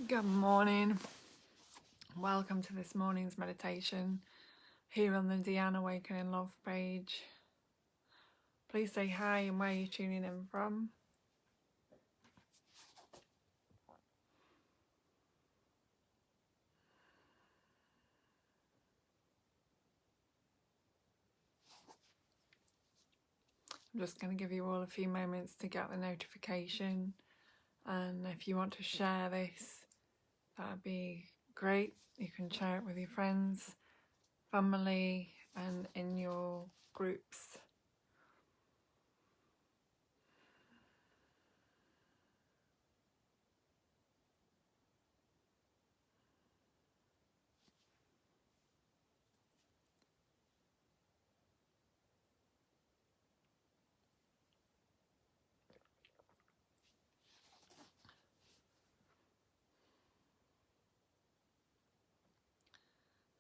Good morning. Welcome to this morning's meditation here on the Deanne Awakening Love page. Please say hi and where you're tuning in from. I'm just going to give you all a few moments to get the notification, and if you want to share this, that'd be great. You can share it with your friends, family, and in your groups.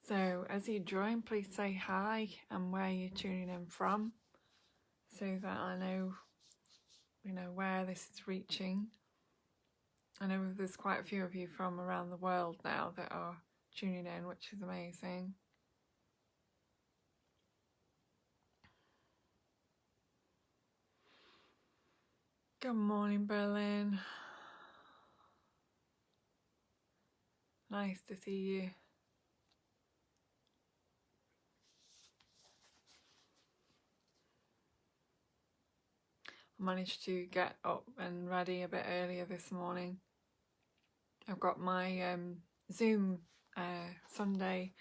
So as you join, please say hi and where you're tuning in from, so that I know where this is reaching. I know there's quite a few of you from around the world now that are tuning in, which is amazing. Good morning, Berlin. Nice to see you. I managed to get up and ready a bit earlier this morning. I've got my Zoom Sunday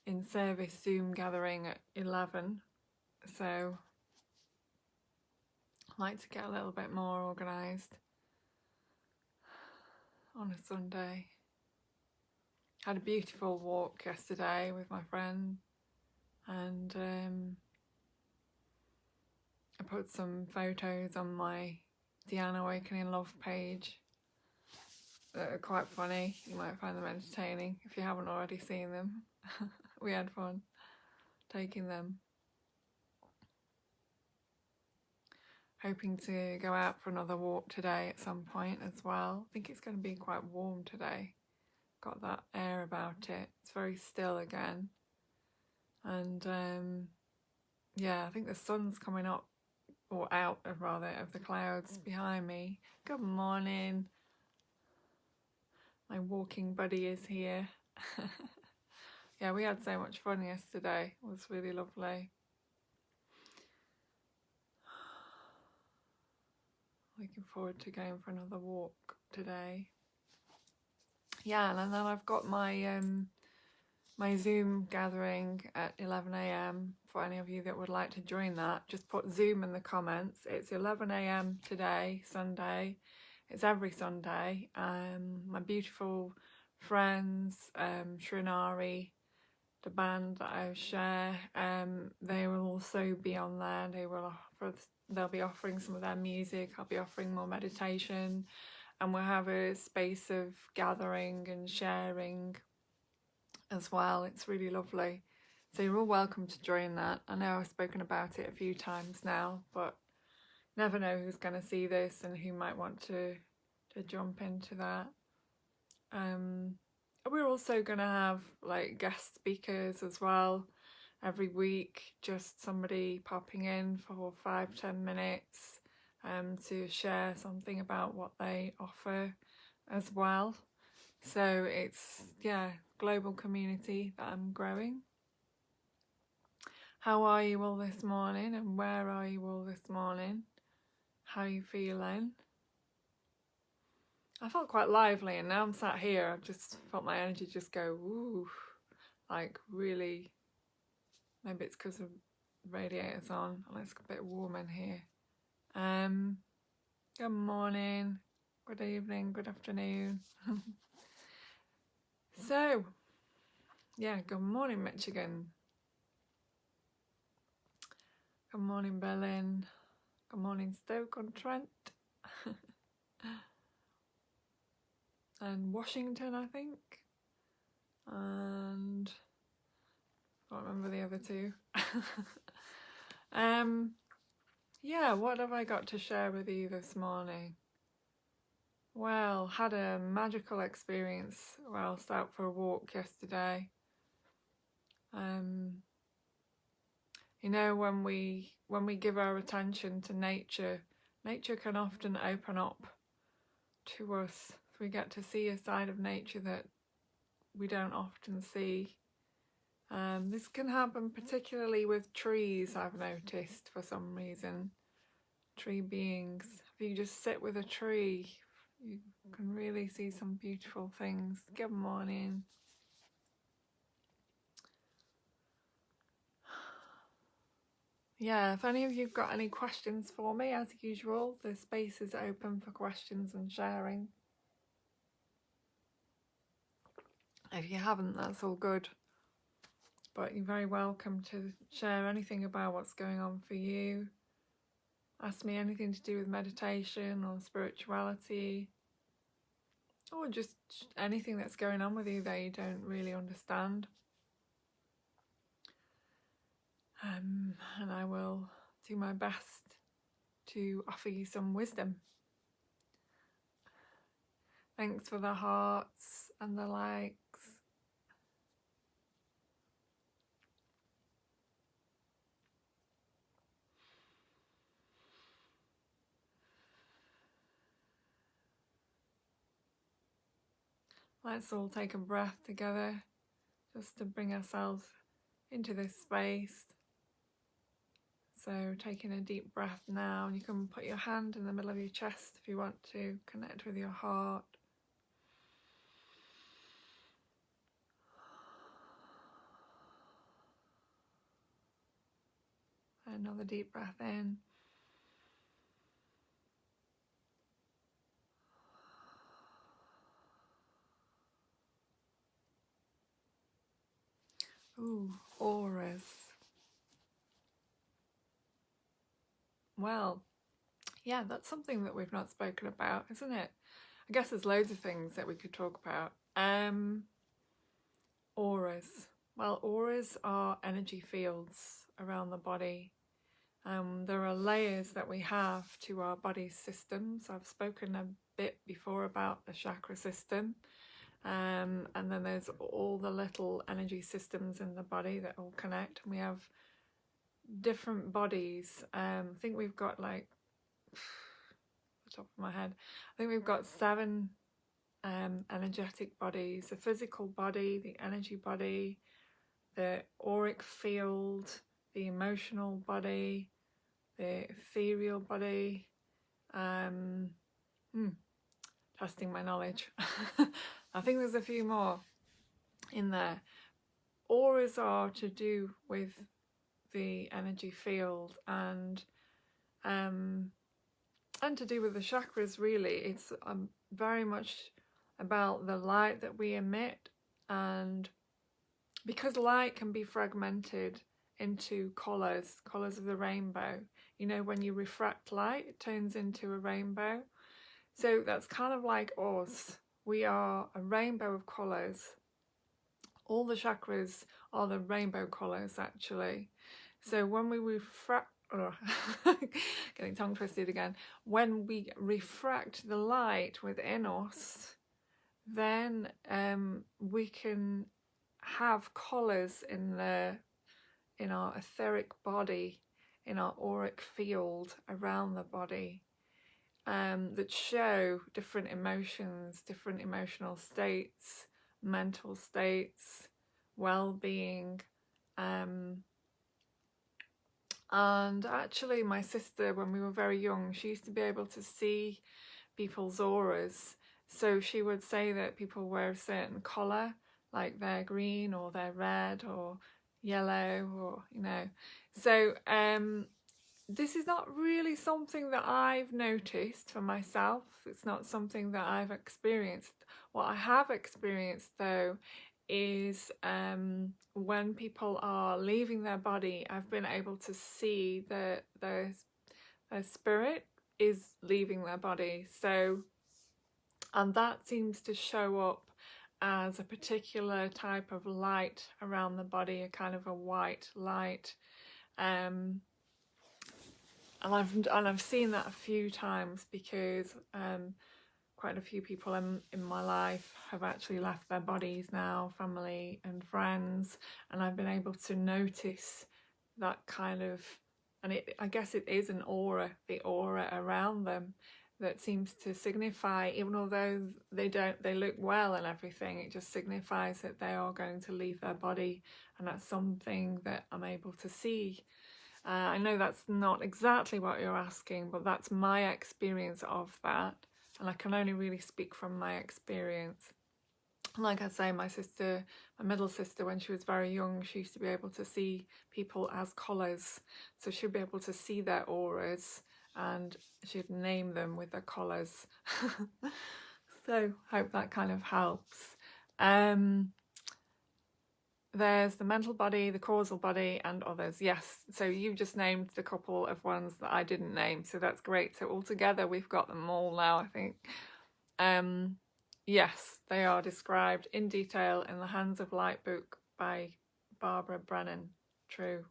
in service Zoom gathering at 11, so I like to get a little bit more organised on a Sunday. Had a beautiful walk yesterday with my friend, and I put some photos on my Deanne Awakening Love page that are quite funny. You might find them entertaining if you haven't already seen them. We had fun taking them. Hoping to go out for another walk today at some point as well. I think it's going to be quite warm today. Got that air about it. It's very still again. And yeah, I think the sun's coming up, or out of rather, of the clouds behind me. Good morning. My walking buddy is here. Yeah, we had so much fun yesterday. It was really lovely. Looking forward to going for another walk today. Yeah, and then I've got my my Zoom gathering at 11 a.m. for any of you that would like to join that. Just put Zoom in the comments. It's 11 a.m. today, Sunday. It's every Sunday. My beautiful friends, Shrinari, the band that I share, they will also be on there. They'll be offering some of their music. I'll be offering more meditation, and we'll have a space of gathering and sharing as well. It's really lovely. So you're all welcome to join that. I know I've spoken about it a few times now, but never know who's going to see this and who might want to jump into that. We're also going to have like guest speakers as well every week, just somebody popping in for 5-10 minutes to share something about what they offer as well. So it's, yeah, global community that I'm growing. How are you all this morning, and where are you all this morning? How are you feeling? I felt quite lively, and now I'm sat here, I've just felt my energy just go, ooh, like really. Maybe it's because the radiator's on and it's a bit warm in here. Good morning, good evening, good afternoon. So, yeah, good morning, Michigan. Good morning, Berlin. Good morning, Stoke-on-Trent. And Washington, I think. And I can't remember the other two. Yeah, what have I got to share with you this morning? Well, had a magical experience whilst out for a walk yesterday. You know, when we give our attention to nature, nature can often open up to us. We get to see a side of nature that we don't often see. This can happen particularly with trees, I've noticed, for some reason. Tree beings. If you just sit with a tree, you can really see some beautiful things. Good morning. Yeah, if any of you've got any questions for me, as usual, the space is open for questions and sharing. If you haven't, that's all good. But you're very welcome to share anything about what's going on for you. Ask me anything to do with meditation or spirituality, or just anything that's going on with you that you don't really understand. And I will do my best to offer you some wisdom. Thanks for the hearts and the likes. Let's all take a breath together just to bring ourselves into this space. So taking a deep breath now, and you can put your hand in the middle of your chest if you want to connect with your heart. Another deep breath in. Ooh, auras. Well, yeah, that's something that we've not spoken about, isn't it? I guess there's loads of things that we could talk about. Auras. Well, auras are energy fields around the body. There are layers that we have to our body systems. I've spoken a bit before about the chakra system. And then there's all the little energy systems in the body that all connect. And we have different bodies. I think we've got like, the top of my head, I think we've got 7 energetic bodies: the physical body, the energy body, the auric field, the emotional body, the ethereal body. Testing my knowledge. I think there's a few more in there. Auras are to do with the energy field and to do with the chakras, really. It's very much about the light that we emit, and because light can be fragmented into colours of the rainbow. You know, when you refract light, it turns into a rainbow. So that's kind of like us. We are a rainbow of colours. All the chakras are the rainbow colours, actually. So when we refract, getting tongue twisted again, when we refract the light within us, then we can have colours in our etheric body, in our auric field around the body, that show different emotions, different emotional states, mental states, well-being. And actually my sister, when we were very young, she used to be able to see people's auras. So she would say that people wear a certain colour, like they're green or they're red or yellow, or, you know. So this is not really something that I've noticed for myself. It's not something that I've experienced. What I have experienced, though, is when people are leaving their body, I've been able to see that their spirit is leaving their body. So, and that seems to show up as a particular type of light around the body, a kind of a white light. And I've seen that a few times, because quite a few people in my life have actually left their bodies now, family and friends, and I've been able to notice that kind of, and I guess it is an aura, the aura around them, that seems to signify, even although they look well and everything, it just signifies that they are going to leave their body, and that's something that I'm able to see. I know that's not exactly what you're asking, but that's my experience of that, and I can only really speak from my experience. Like I say, my middle sister, when she was very young, she used to be able to see people as colours, so she'd be able to see their auras and she'd name them with their colours. So hope that kind of helps. There's the mental body, the causal body, and others. Yes, so you've just named the couple of ones that I didn't name, so that's great. So altogether we've got them all now, I think. Yes, they are described in detail in the Hands of Light book by Barbara Brennan. True.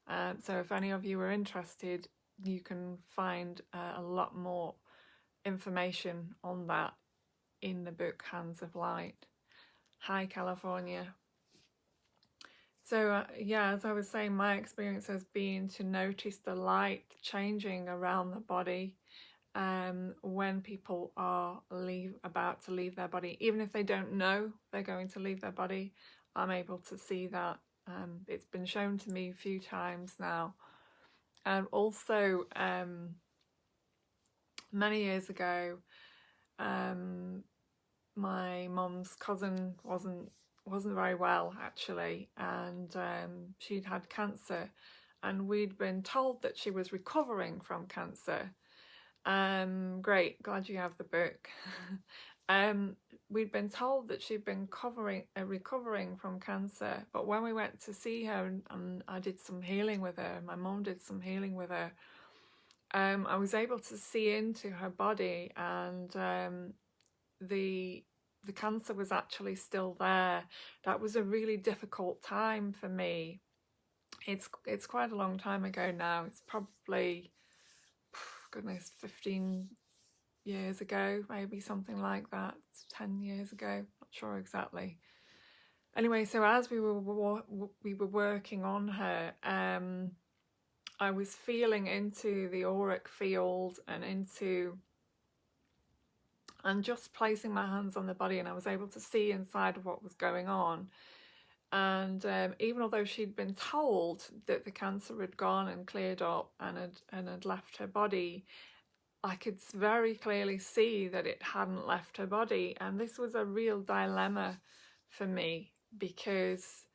So if any of you are interested, you can find a lot more information on that in the book Hands of Light. Hi, California. So yeah, as I was saying, my experience has been to notice the light changing around the body when people are about to leave their body. Even if they don't know they're going to leave their body, I'm able to see that. It's been shown to me a few times now. And also, many years ago, my mum's cousin wasn't very well, actually, and she'd had cancer, and we'd been told that she was recovering from cancer. Great, glad you have the book. We'd been told that she'd been recovering from cancer, but when we went to see her and I did some healing with her, my mum did some healing with her, I was able to see into her body, and the cancer was actually still there. That was a really difficult time for me. It's quite a long time ago now. It's probably, goodness, 15 years ago, maybe something like that. 10 years ago, not sure exactly. Anyway, so as we were working on her, I was feeling into the auric field and just placing my hands on the body, and I was able to see inside of what was going on. And even although she'd been told that the cancer had gone and cleared up and had left her body, I could very clearly see that it hadn't left her body. And this was a real dilemma for me, because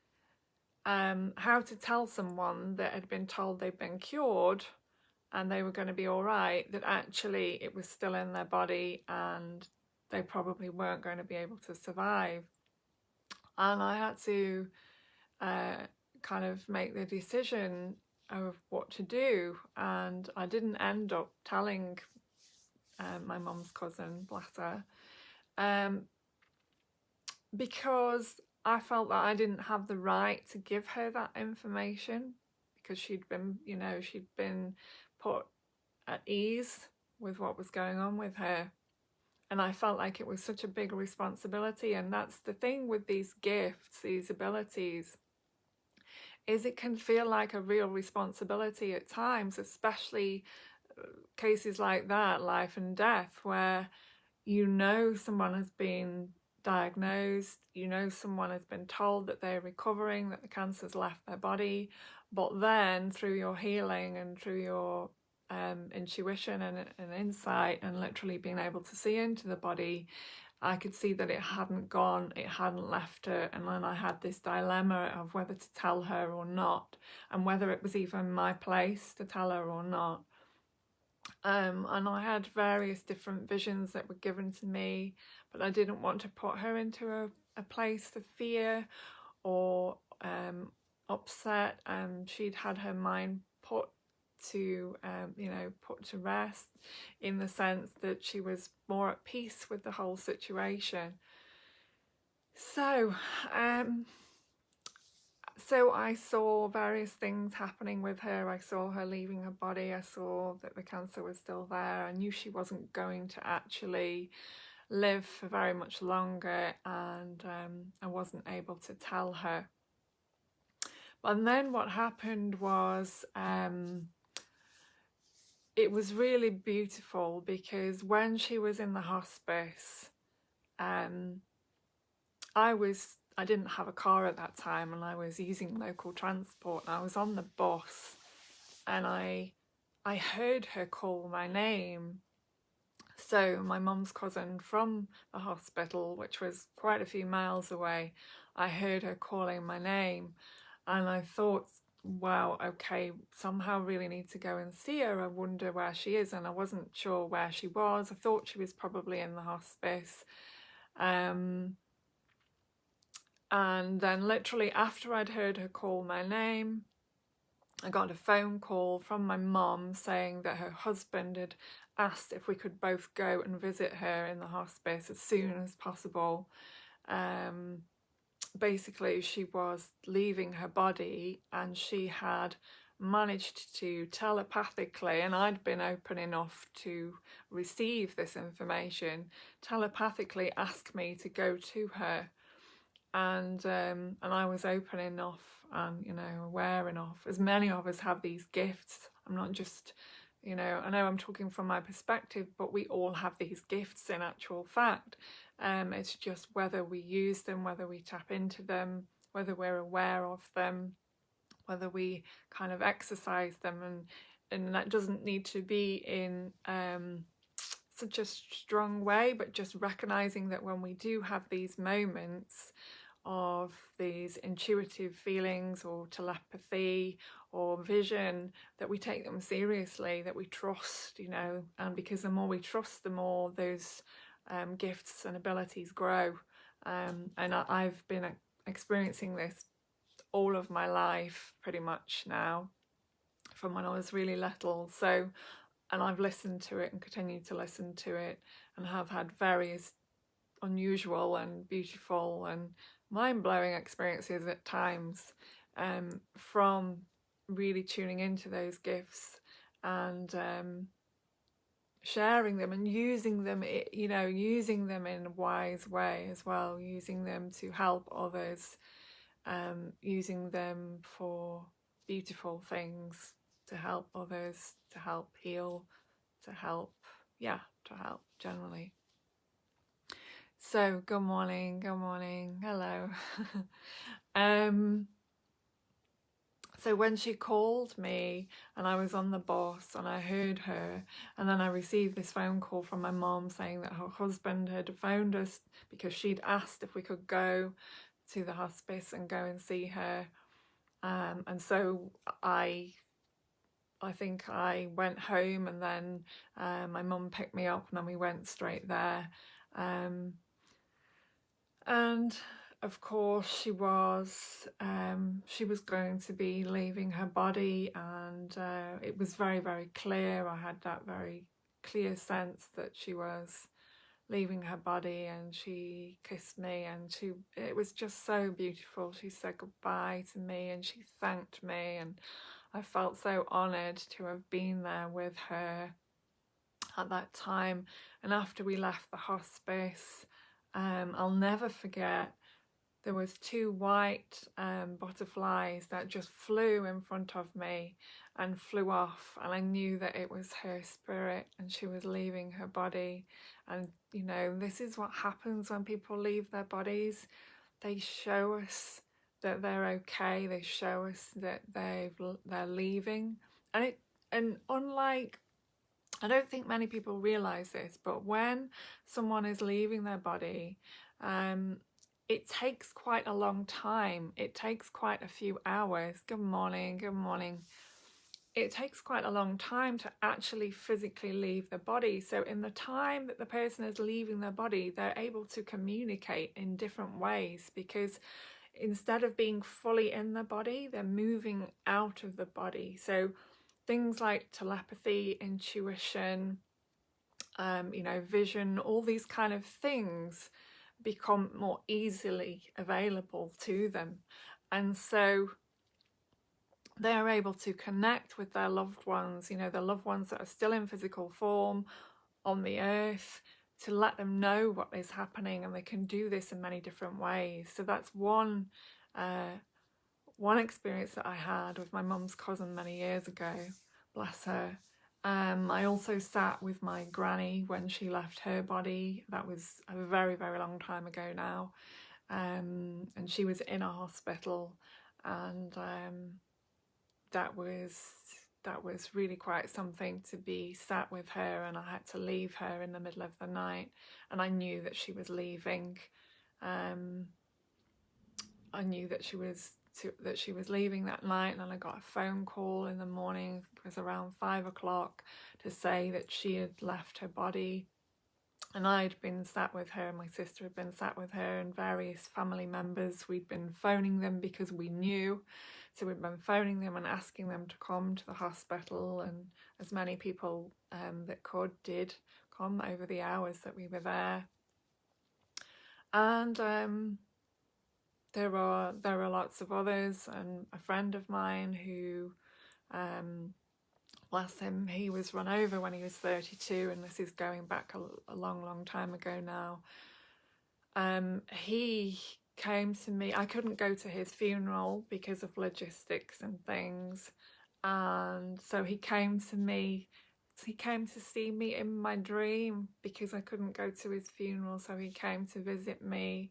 how to tell someone that had been told they'd been cured and they were going to be all right, that actually it was still in their body and they probably weren't going to be able to survive. And I had to kind of make the decision of what to do, and I didn't end up telling my mum's cousin, bless her, because I felt that I didn't have the right to give her that information, because she'd been put at ease with what was going on with her. And I felt like it was such a big responsibility. And that's the thing with these gifts, these abilities, is it can feel like a real responsibility at times, especially cases like that, life and death, where someone has been diagnosed, someone has been told that they're recovering, that the cancer's left their body, but then through your healing and through your intuition and insight and literally being able to see into the body, I could see that it hadn't gone, it hadn't left her. And then I had this dilemma of whether to tell her or not, and whether it was even my place to tell her or not. And I had various different visions that were given to me, but I didn't want to put her into a place of fear or upset. She'd had her mind put to rest, in the sense that she was more at peace with the whole situation. So I saw various things happening with her. I saw her leaving her body. I saw that the cancer was still there. I knew she wasn't going to actually live for very much longer, and I wasn't able to tell her. And then what happened was it was really beautiful, because when she was in the hospice, I didn't have a car at that time, and I was using local transport, and I was on the bus, and I heard her call my name. So my mum's cousin from the hospital, which was quite a few miles away, I heard her calling my name, and I thought, wow, okay, somehow really need to go and see her. I wonder where she is. And I wasn't sure where she was. I thought she was probably in the hospice. And then literally after I'd heard her call my name, I got a phone call from my mum saying that her husband had asked if we could both go and visit her in the hospice as soon as possible. Basically, she was leaving her body, and she had managed to telepathically, and I'd been open enough to receive this information, telepathically ask me to go to her. And I was open enough and, you know, aware enough. As many of us have these gifts. I'm not just, you know, I know I'm talking from my perspective, but we all have these gifts in actual fact. It's just whether we use them, whether we tap into them, whether we're aware of them, whether we kind of exercise them, and that doesn't need to be in such a strong way, but just recognizing that when we do have these moments of these intuitive feelings or telepathy or vision, that we take them seriously, that we trust, you know, and because the more we trust, the more those gifts and abilities grow. And I've been experiencing this all of my life pretty much now, from when I was really little. So, and I've listened to it and continue to listen to it, and have had various unusual and beautiful and mind-blowing experiences at times from really tuning into those gifts and sharing them and using them, you know, using them in a wise way as well, using them to help others, using them for beautiful things, to help others, to help heal, to help, yeah, to help generally. So good morning, hello. So when she called me and I was on the bus and I heard her, and then I received this phone call from my mom saying that her husband had phoned us because she'd asked if we could go to the hospice and go and see her. And so I think I went home, and then my mum picked me up, and then we went straight there. And of course she was going to be leaving her body, and it was very, very clear. I had that very clear sense that she was leaving her body, and she kissed me, and it was just so beautiful. She said goodbye to me and she thanked me, and I felt so honoured to have been there with her at that time. And after we left the hospice, I'll never forget, there was 2 white butterflies that just flew in front of me and flew off, and I knew that it was her spirit and she was leaving her body. And you know, this is what happens when people leave their bodies. They show us that they're okay. They show us that they're leaving. And unlike, I don't think many people realize this, but when someone is leaving their body, it takes quite a long time. It takes quite a few hours. Good morning. It takes quite a long time to actually physically leave the body. So in the time that the person is leaving their body, they're able to communicate in different ways, because instead of being fully in the body, they're moving out of the body. So things like telepathy, intuition, you know, vision, all these kind of things become more easily available to them. And so they are able to connect with their loved ones, you know, the loved ones that are still in physical form on the earth, to let them know what is happening, and they can do this in many different ways. So that's one experience that I had with my mum's cousin many years ago, bless her. I also sat with my granny when she left her body. That was a very, very long time ago now. And she was in a hospital, and that was really quite something to be sat with her, and I had to leave her in the middle of the night, and I knew that she was leaving. I knew that she was leaving that night, and I got a phone call in the morning. It was around 5 o'clock to say that she had left her body, and I'd been sat with her, my sister had been sat with her, and various family members. We'd been phoning them because we knew, so we'd been phoning them and asking them to come to the hospital, and as many people that could did come over the hours that we were there. And there are lots of others, and a friend of mine who, bless him, he was run over when he was 32, and this is going back a long time ago now. He came to me. I couldn't go to his funeral because of logistics and things, and so he came to me. He came to see me in my dream because I couldn't go to his funeral, so he came to visit me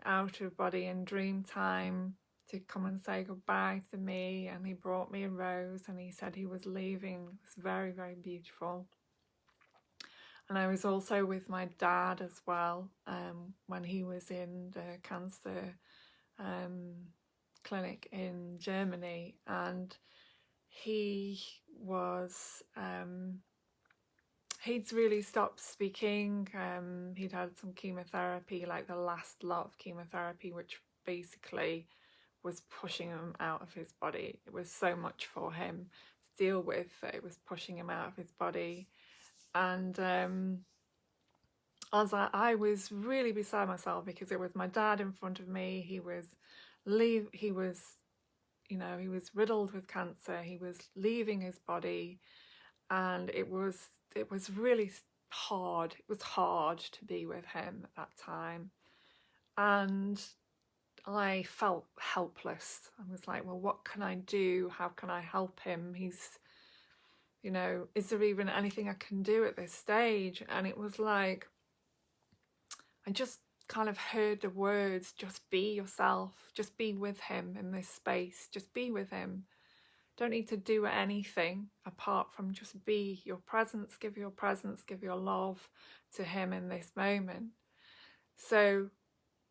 out of body in dream time to come and say goodbye to me, and he brought me a rose, and he said he was leaving. It was very, very beautiful. And I was also with my dad as well when he was in the cancer clinic in Germany, and he was he'd really stopped speaking. He'd had some chemotherapy, like the last lot of chemotherapy, which basically was pushing him out of his body. It was so much for him to deal with that it was pushing him out of his body. And as I was really beside myself, because it was my dad in front of me. He was riddled with cancer. He was leaving his body, and it was really hard. It was hard to be with him at that time, and I felt helpless. I was like, well, what can I do? How can I help him? He's, is there even anything I can do at this stage? And it was like, I just kind of heard the words, just be yourself, just be with him in this space, just be with him. Don't need to do anything apart from just be your presence, give your love to him in this moment. So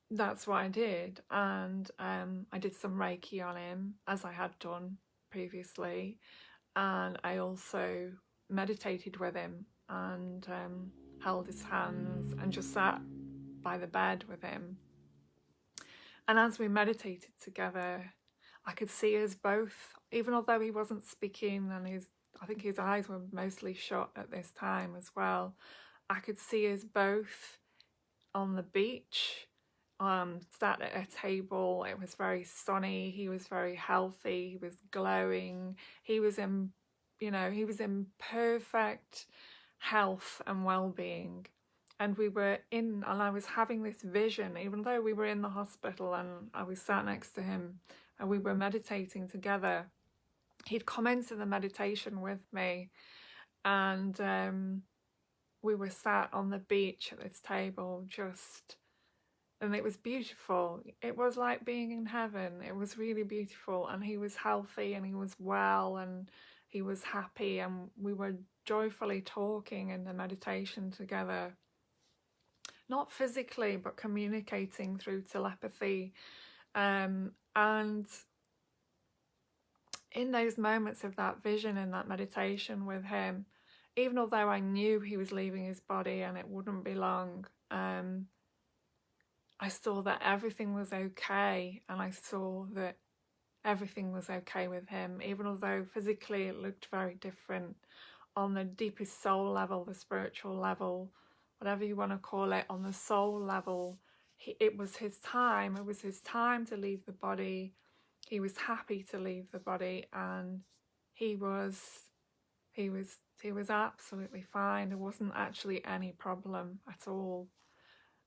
that's what I did, and I did some Reiki on him, as I had done previously, and I also meditated with him and held his hands and just sat by the bed with him. And as we meditated together, I could see us both, even although he wasn't speaking, and I think his eyes were mostly shut at this time as well, I could see us both on the beach, sat at a table. It was very sunny. He was very healthy. He was glowing. He was in perfect health and well-being. And I was having this vision, even though we were in the hospital and I was sat next to him and we were meditating together. He'd come into the meditation with me, and we were sat on the beach at this table, and it was beautiful. It was like being in heaven. It was really beautiful, and he was healthy and he was well and he was happy, and we were joyfully talking in the meditation together. Not physically, but communicating through telepathy. And in those moments of that vision, in that meditation with him, even although I knew he was leaving his body and it wouldn't be long, I saw that everything was okay, and I saw that everything was okay with him, even although physically it looked very different. On the deepest soul level, the spiritual level, whatever you want to call it, on the soul level, it was his time. It was his time to leave the body. He was happy to leave the body, and he was he was absolutely fine. There wasn't actually any problem at all.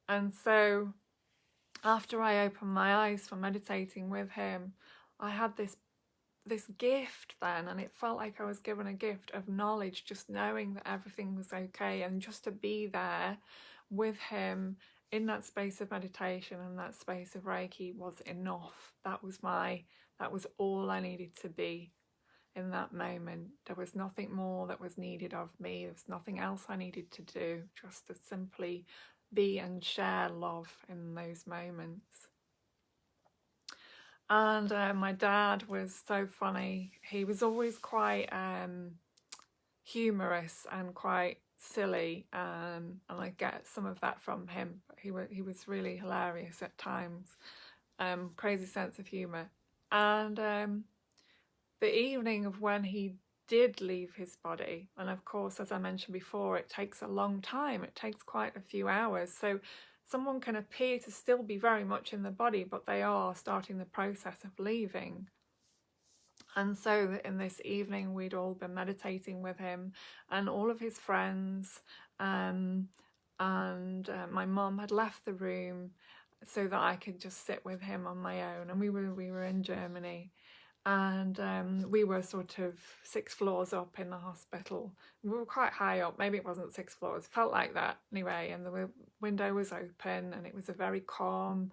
And so after I opened my eyes for meditating with him, I had this gift then, and it felt like I was given a gift of knowledge, just knowing that everything was okay, and just to be there with him in that space of meditation and that space of Reiki was enough. That was all I needed to be in that moment. There was nothing more that was needed of me. There was nothing else I needed to do, just to simply be and share love in those moments. And my dad was so funny. He was always quite humorous and quite silly, and I get some of that from him. He was really hilarious at times, crazy sense of humour. And the evening of when he did leave his body, and of course, as I mentioned before, it takes a long time. It takes quite a few hours. So someone can appear to still be very much in the body, but they are starting the process of leaving. And so in this evening, we'd all been meditating with him and all of his friends, and my mum had left the room so that I could just sit with him on my own. And we were in Germany, and we were sort of 6 floors up in the hospital. We were quite high up, maybe it wasn't 6 floors, it felt like that anyway, and the window was open, and it was a very calm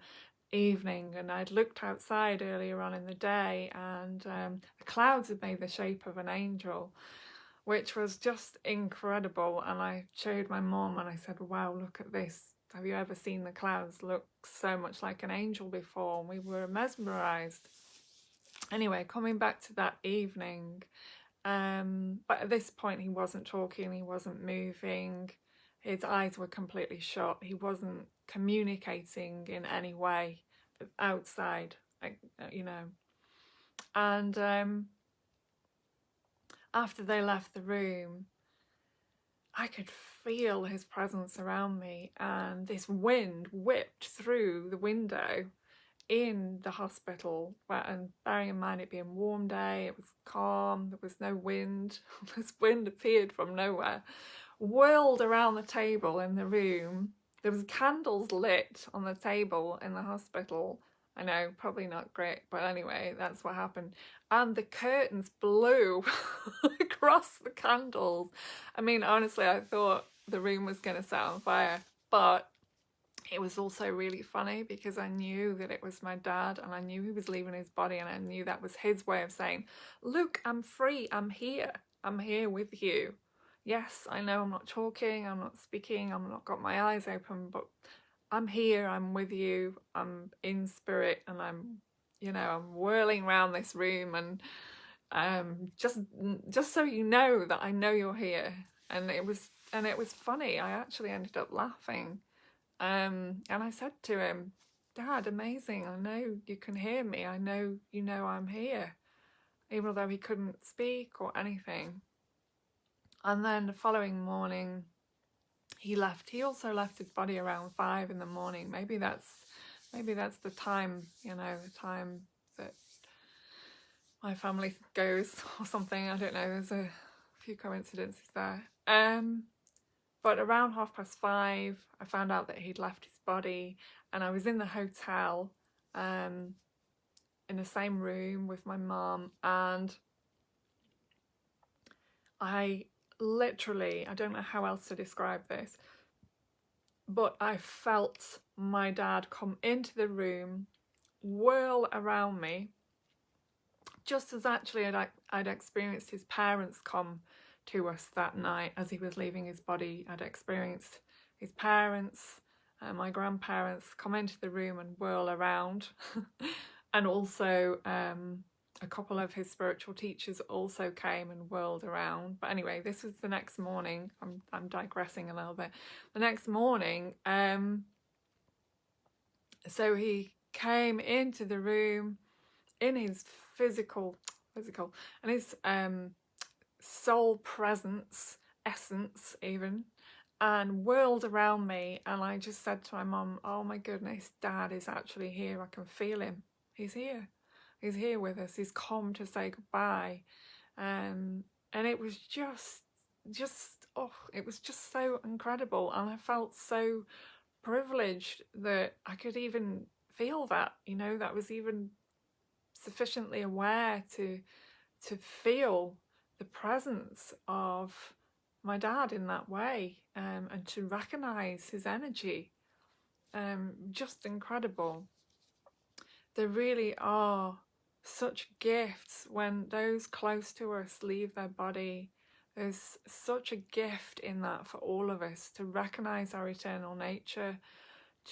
evening. And I'd looked outside earlier on in the day, and the clouds had made the shape of an angel, which was just incredible. And I showed my mum and I said, wow, look at this. Have you ever seen the clouds look so much like an angel before? And we were mesmerized. Anyway, coming back to that evening, but at this point he wasn't talking, he wasn't moving, his eyes were completely shut, he wasn't communicating in any way outside, you know. And after they left the room, I could feel his presence around me, and this wind whipped through the window in the hospital. And bearing in mind it being a warm day, it was calm, there was no wind. This wind appeared from nowhere, whirled around the table in the room. There was candles lit on the table in the hospital. I know, probably not great, but anyway, that's what happened. And the curtains blew across the candles. I mean, honestly, I thought the room was going to set on fire, but it was also really funny because I knew that it was my dad, and I knew he was leaving his body, and I knew that was his way of saying, look, I'm free, I'm here with you. Yes, I know I'm not talking, I'm not speaking, I'm not got my eyes open, but I'm here, I'm with you, I'm in spirit, and I'm, you know, I'm whirling around this room, and just so you know that I know you're here. And it was funny. I actually ended up laughing. And I said to him, Dad, amazing, I know you can hear me, I know you know I'm here, even though he couldn't speak or anything. And then the following morning he left. He also left his body around 5 in the morning. Maybe that's the time, you know, the time that my family goes or something. I don't know, there's a few coincidences there. But around 5:30, I found out that he'd left his body, and I was in the hotel, in the same room with my mum, and I literally, I don't know how else to describe this, but I felt my dad come into the room, whirl around me, just as actually I'd experienced his parents come to us that night as he was leaving his body. I'd experienced his parents, my grandparents, come into the room and whirl around. And also a couple of his spiritual teachers also came and whirled around. But anyway, this was the next morning. I'm digressing a little bit. The next morning, so he came into the room in his physical and his soul presence, essence even, and whirled around me. And I just said to my mum, oh my goodness, Dad is actually here, I can feel him, he's here with us, he's come to say goodbye. And and it was just oh, it was just so incredible, and I felt so privileged that I could even feel that, you know, that was even sufficiently aware to feel the presence of my dad in that way, and to recognize his energy. Just incredible. There really are such gifts when those close to us leave their body. There's such a gift in that for all of us, to recognize our eternal nature,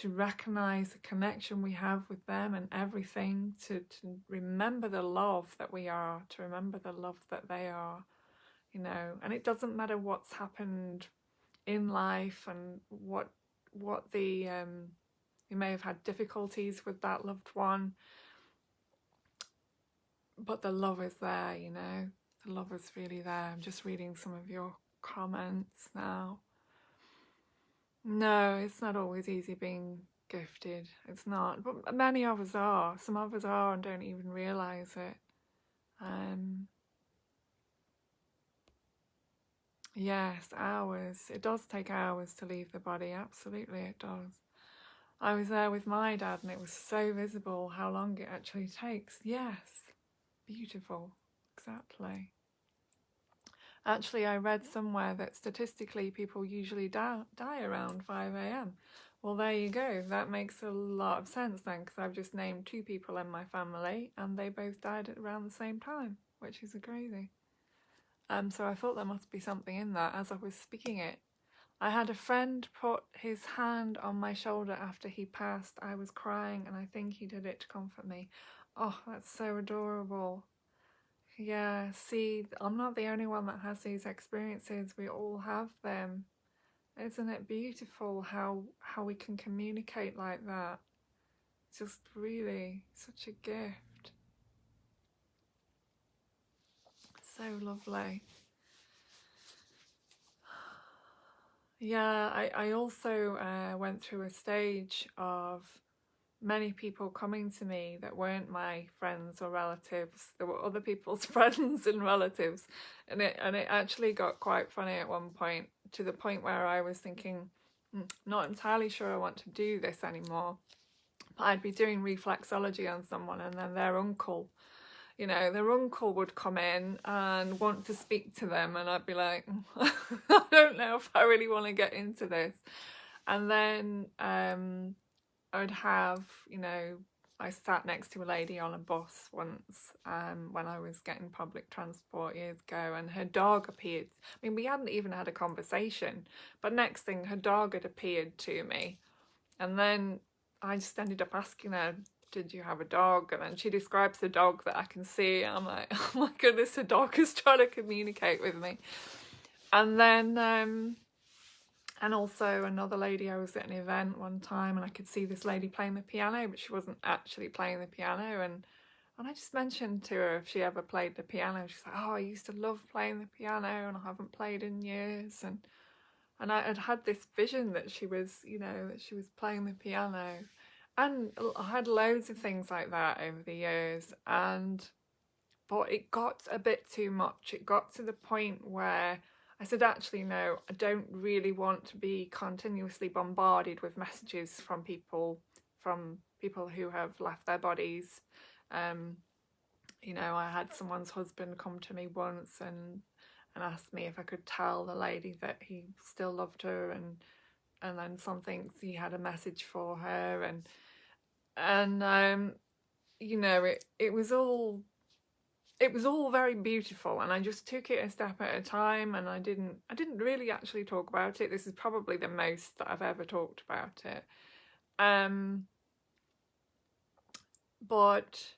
to recognize the connection we have with them and everything, to remember the love that we are, to remember the love that they are, you know. And it doesn't matter what's happened in life and what the you may have had difficulties with that loved one, but the love is there, you know. The love is really there. I'm just reading some of your comments now. No, it's not always easy being gifted. It's not. But many of us are. Some of us are and don't even realise it. Yes, hours. It does take hours to leave the body. Absolutely, it does. I was there with my dad and it was so visible how long it actually takes. Yes. Beautiful. Exactly. Actually, I read somewhere that statistically people usually die around 5 a.m. Well, there you go. That makes a lot of sense then, because I've just named 2 people in my family and they both died at around the same time, which is crazy. So I thought there must be something in that as I was speaking it. I had a friend put his hand on my shoulder after he passed. I was crying and I think he did it to comfort me. Oh, that's so adorable. Yeah, see, I'm not the only one that has these experiences. We all have them. Isn't it beautiful how we can communicate like that? It's just really such a gift. So lovely. Yeah, I also went through a stage of many people coming to me that weren't my friends or relatives. There were other people's friends and relatives, and it actually got quite funny at one point, to the point where I was thinking, not entirely sure I want to do this anymore. But I'd be doing reflexology on someone, and then their uncle, you know, their uncle would come in and want to speak to them, and I'd be like, I don't know if I really want to get into this. And then I would have, you know, I sat next to a lady on a bus once when I was getting public transport years ago, and her dog appeared. I mean, we hadn't even had a conversation, but next thing, her dog had appeared to me. And then I just ended up asking her, did you have a dog? And then she describes the dog that I can see. And I'm like, oh my goodness, the dog is trying to communicate with me. And then, and also another lady, I was at an event one time and I could see this lady playing the piano, but she wasn't actually playing the piano. And I just mentioned to her if she ever played the piano. She's like, oh, I used to love playing the piano and I haven't played in years. And I had this vision that she was, you know, that she was playing the piano. And I had loads of things like that over the years. But it got a bit too much. It got to the point where I said, actually, no, I don't really want to be continuously bombarded with messages from people who have left their bodies. You know, I had someone's husband come to me once and asked me if I could tell the lady that he still loved her, and then he had a message for her, and you know, it was all very beautiful, and I just took it a step at a time, and I didn't really actually talk about it. This is probably the most that I've ever talked about it. But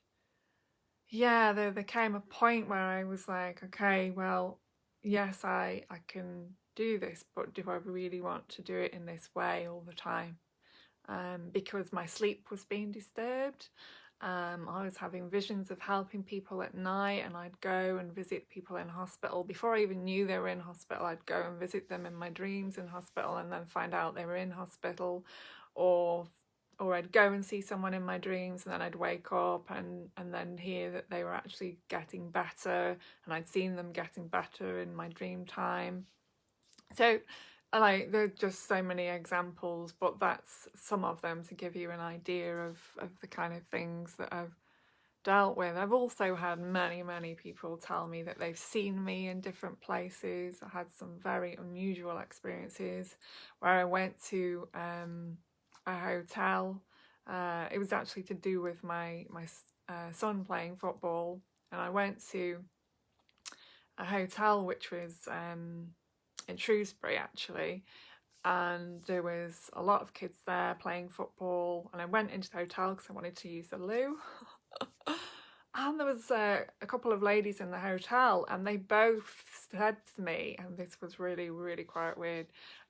yeah, there came a point where I was like, okay, well, yes, I can do this, but do I really want to do it in this way all the time? Because my sleep was being disturbed. I was having visions of helping people at night, and I'd go and visit people in hospital. Before I even knew they were in hospital, I'd go and visit them in my dreams in hospital, and then find out they were in hospital. Or or I'd go and see someone in my dreams, and then I'd wake up and then hear that they were actually getting better, and I'd seen them getting better in my dream time. So like, there are just so many examples, but that's some of them to give you an idea of the kind of things that I've dealt with. I've also had many people tell me that they've seen me in different places. I had some very unusual experiences where I went to a hotel. It was actually to do with my son playing football, and I went to a hotel which was in Shrewsbury actually, and there was a lot of kids there playing football, and I went into the hotel because I wanted to use the loo. And there was a couple of ladies in the hotel, and they both said to me, and this was really quite weird,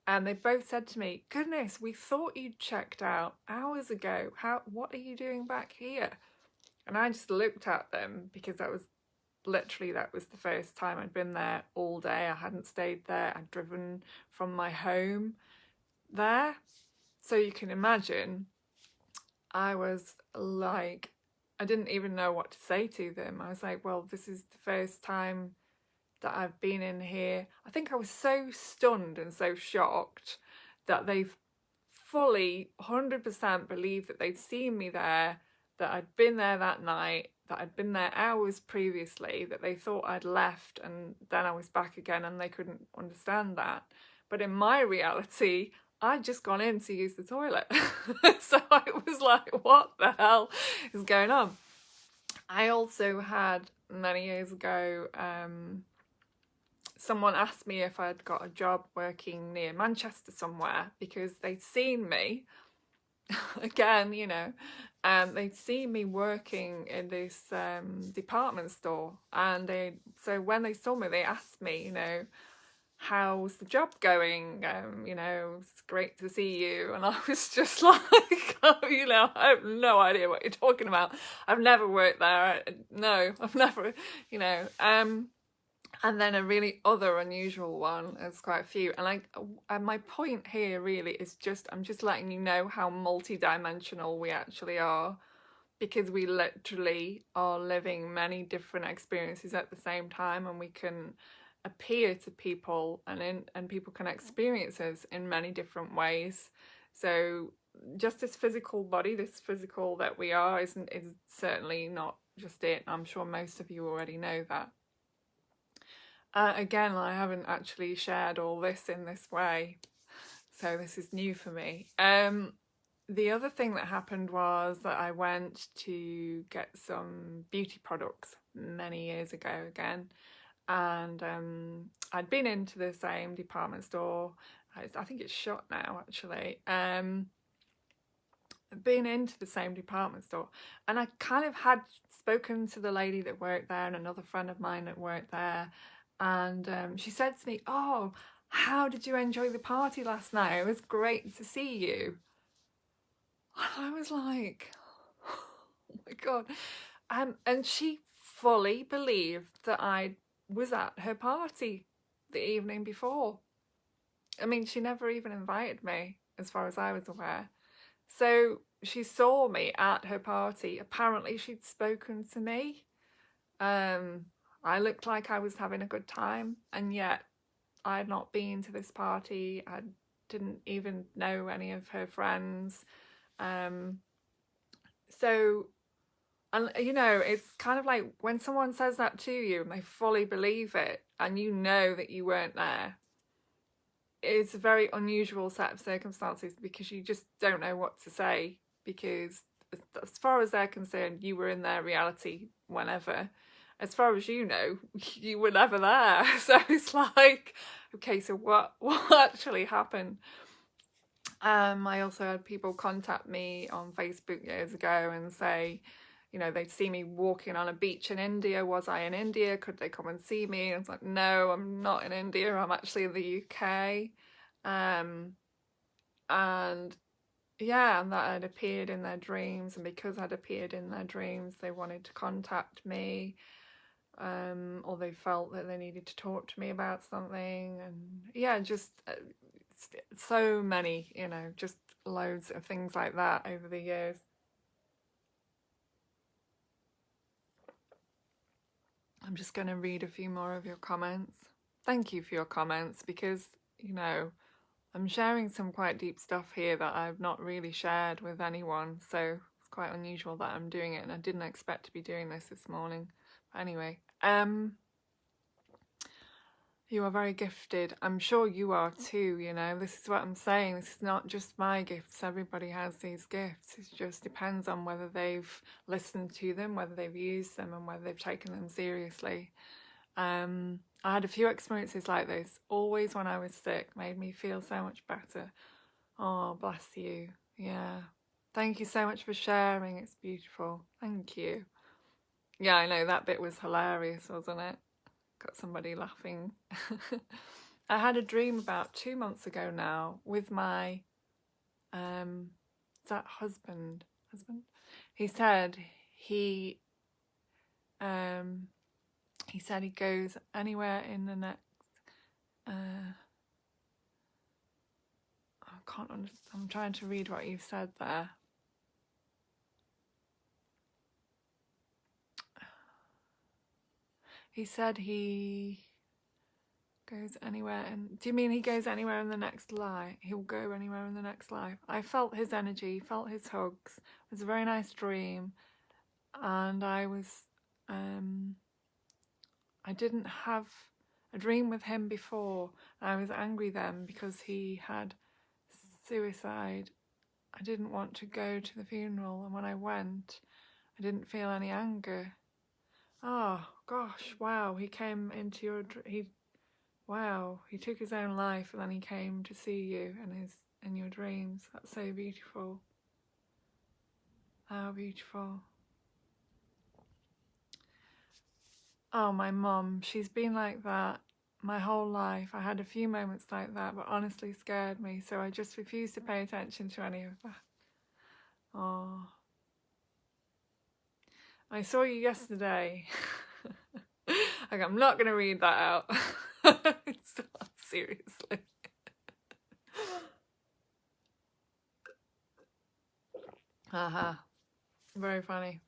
and they both said to me, "Goodness, we thought you'd checked out hours ago. What are you doing back here?" And I just looked at them, because that was the first time I'd been there all day. I hadn't stayed there. I'd driven from my home there. So you can imagine, I was like, I didn't even know what to say to them. I was like, well, this is the first time that I've been in here. I think I was so stunned and so shocked that they fully 100% believed that they'd seen me there, that I'd been there that night, that I'd been there hours previously, that they thought I'd left and then I was back again, and they couldn't understand that. But in my reality, I'd just gone in to use the toilet. So I was like, what the hell is going on? I also had, many years ago, someone asked me if I'd got a job working near Manchester somewhere, because they'd seen me, again, you know, they'd seen me working in this department store, and so when they saw me, they asked me, you know, how's the job going? You know, it's great to see you. And I was just like, oh, you know, I have no idea what you're talking about. I've never worked there. No, I've never, you know. And then a really other unusual one, there's quite a few. And my point here really is I'm just letting you know how multi-dimensional we actually are, because we literally are living many different experiences at the same time, and we can appear to people, and people can experience us in many different ways. So just this physical body, this physical that we are, is certainly not just it. I'm sure most of you already know that. Again, I haven't actually shared all this in this way, so this is new for me. The other thing that happened was that I went to get some beauty products many years ago again, and I'd been into the same department store. I think it's shut now actually. Been into the same department store, and I kind of had spoken to the lady that worked there and another friend of mine that worked there, and she said to me, "Oh, how did you enjoy the party last night? It was great to see you." And I was like, oh my God. And she fully believed that I was at her party the evening before. I mean, she never even invited me, as far as I was aware. So she saw me at her party. Apparently she'd spoken to me. I looked like I was having a good time, and yet I had not been to this party. I didn't even know any of her friends. So, and you know, it's kind of like when someone says that to you and they fully believe it, and you know that you weren't there, it's a very unusual set of circumstances, because you just don't know what to say, because as far as they're concerned, you were in their reality whenever. As far as you know, you were never there. So it's like, okay, so what actually happened? I also had people contact me on Facebook years ago and say, you know, they'd see me walking on a beach in India. Was I in India? Could they come and see me? And I was like, no, I'm not in India. I'm actually in the UK. And yeah, and that I'd appeared in their dreams. And because I'd appeared in their dreams, they wanted to contact me. Or they felt that they needed to talk to me about something. And yeah, just so many, you know, just loads of things like that over the years. I'm just going to read a few more of your comments. Thank you for your comments, because, you know, I'm sharing some quite deep stuff here that I've not really shared with anyone, so it's quite unusual that I'm doing it, and I didn't expect to be doing this morning. But anyway, you are very gifted. I'm sure you are too, you know. This is what I'm saying. This is not just my gifts. Everybody has these gifts. It just depends on whether they've listened to them, whether they've used them, and whether they've taken them seriously. I had a few experiences like this. Always when I was sick, made me feel so much better. Oh, bless you. Yeah. Thank you so much for sharing. It's beautiful. Thank you. Yeah, I know, that bit was hilarious, wasn't it? Got somebody laughing. I had a dream about 2 months ago now with my is that husband? He said he goes anywhere in the next I can't understand. I'm trying to read what you've said there. He said he goes anywhere, and do you mean he goes anywhere in the next life? He'll go anywhere in the next life. I felt his energy, felt his hugs. It was a very nice dream, and I didn't have a dream with him before. I was angry then because he had suicide. I didn't want to go to the funeral, and when I went, I didn't feel any anger. Oh gosh, wow, he came into your he took his own life, and then he came to see you in your dreams. That's so beautiful. How beautiful. Oh, my mum, she's been like that my whole life. I had a few moments like that, but honestly scared me, so I just refused to pay attention to any of that. Oh. I saw you yesterday. Like, I'm not going to read that out. Seriously. Uh-huh. Very funny.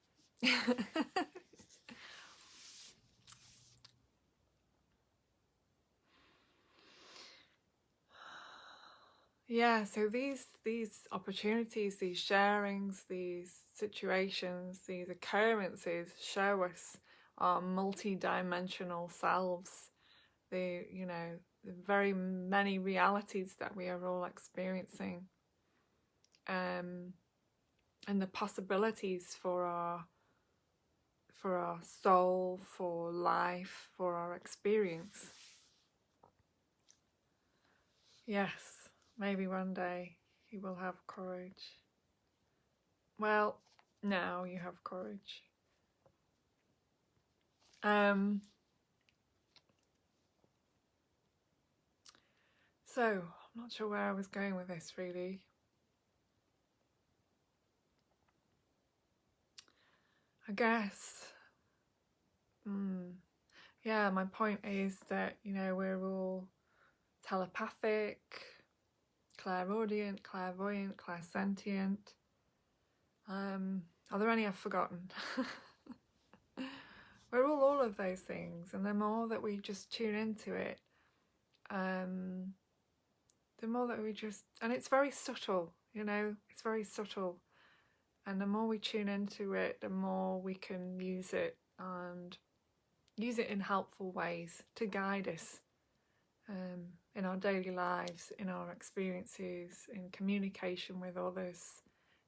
Yeah, so these opportunities, these sharings, these situations, these occurrences show us our multi-dimensional selves, the very many realities that we are all experiencing, and the possibilities for our soul, for life, for our experience. Yes. Maybe one day you will have courage. Well, now you have courage. So, I'm not sure where I was going with this, really. I guess, yeah, my point is that, we're all telepathic, clairaudient, clairvoyant, clairsentient. Are there any I've forgotten? We're all of those things, and the more that we just tune into it, the more that we just, and it's very subtle, it's very subtle, and the more we tune into it, the more we can use it, and use it in helpful ways to guide us in our daily lives, in our experiences, in communication with others,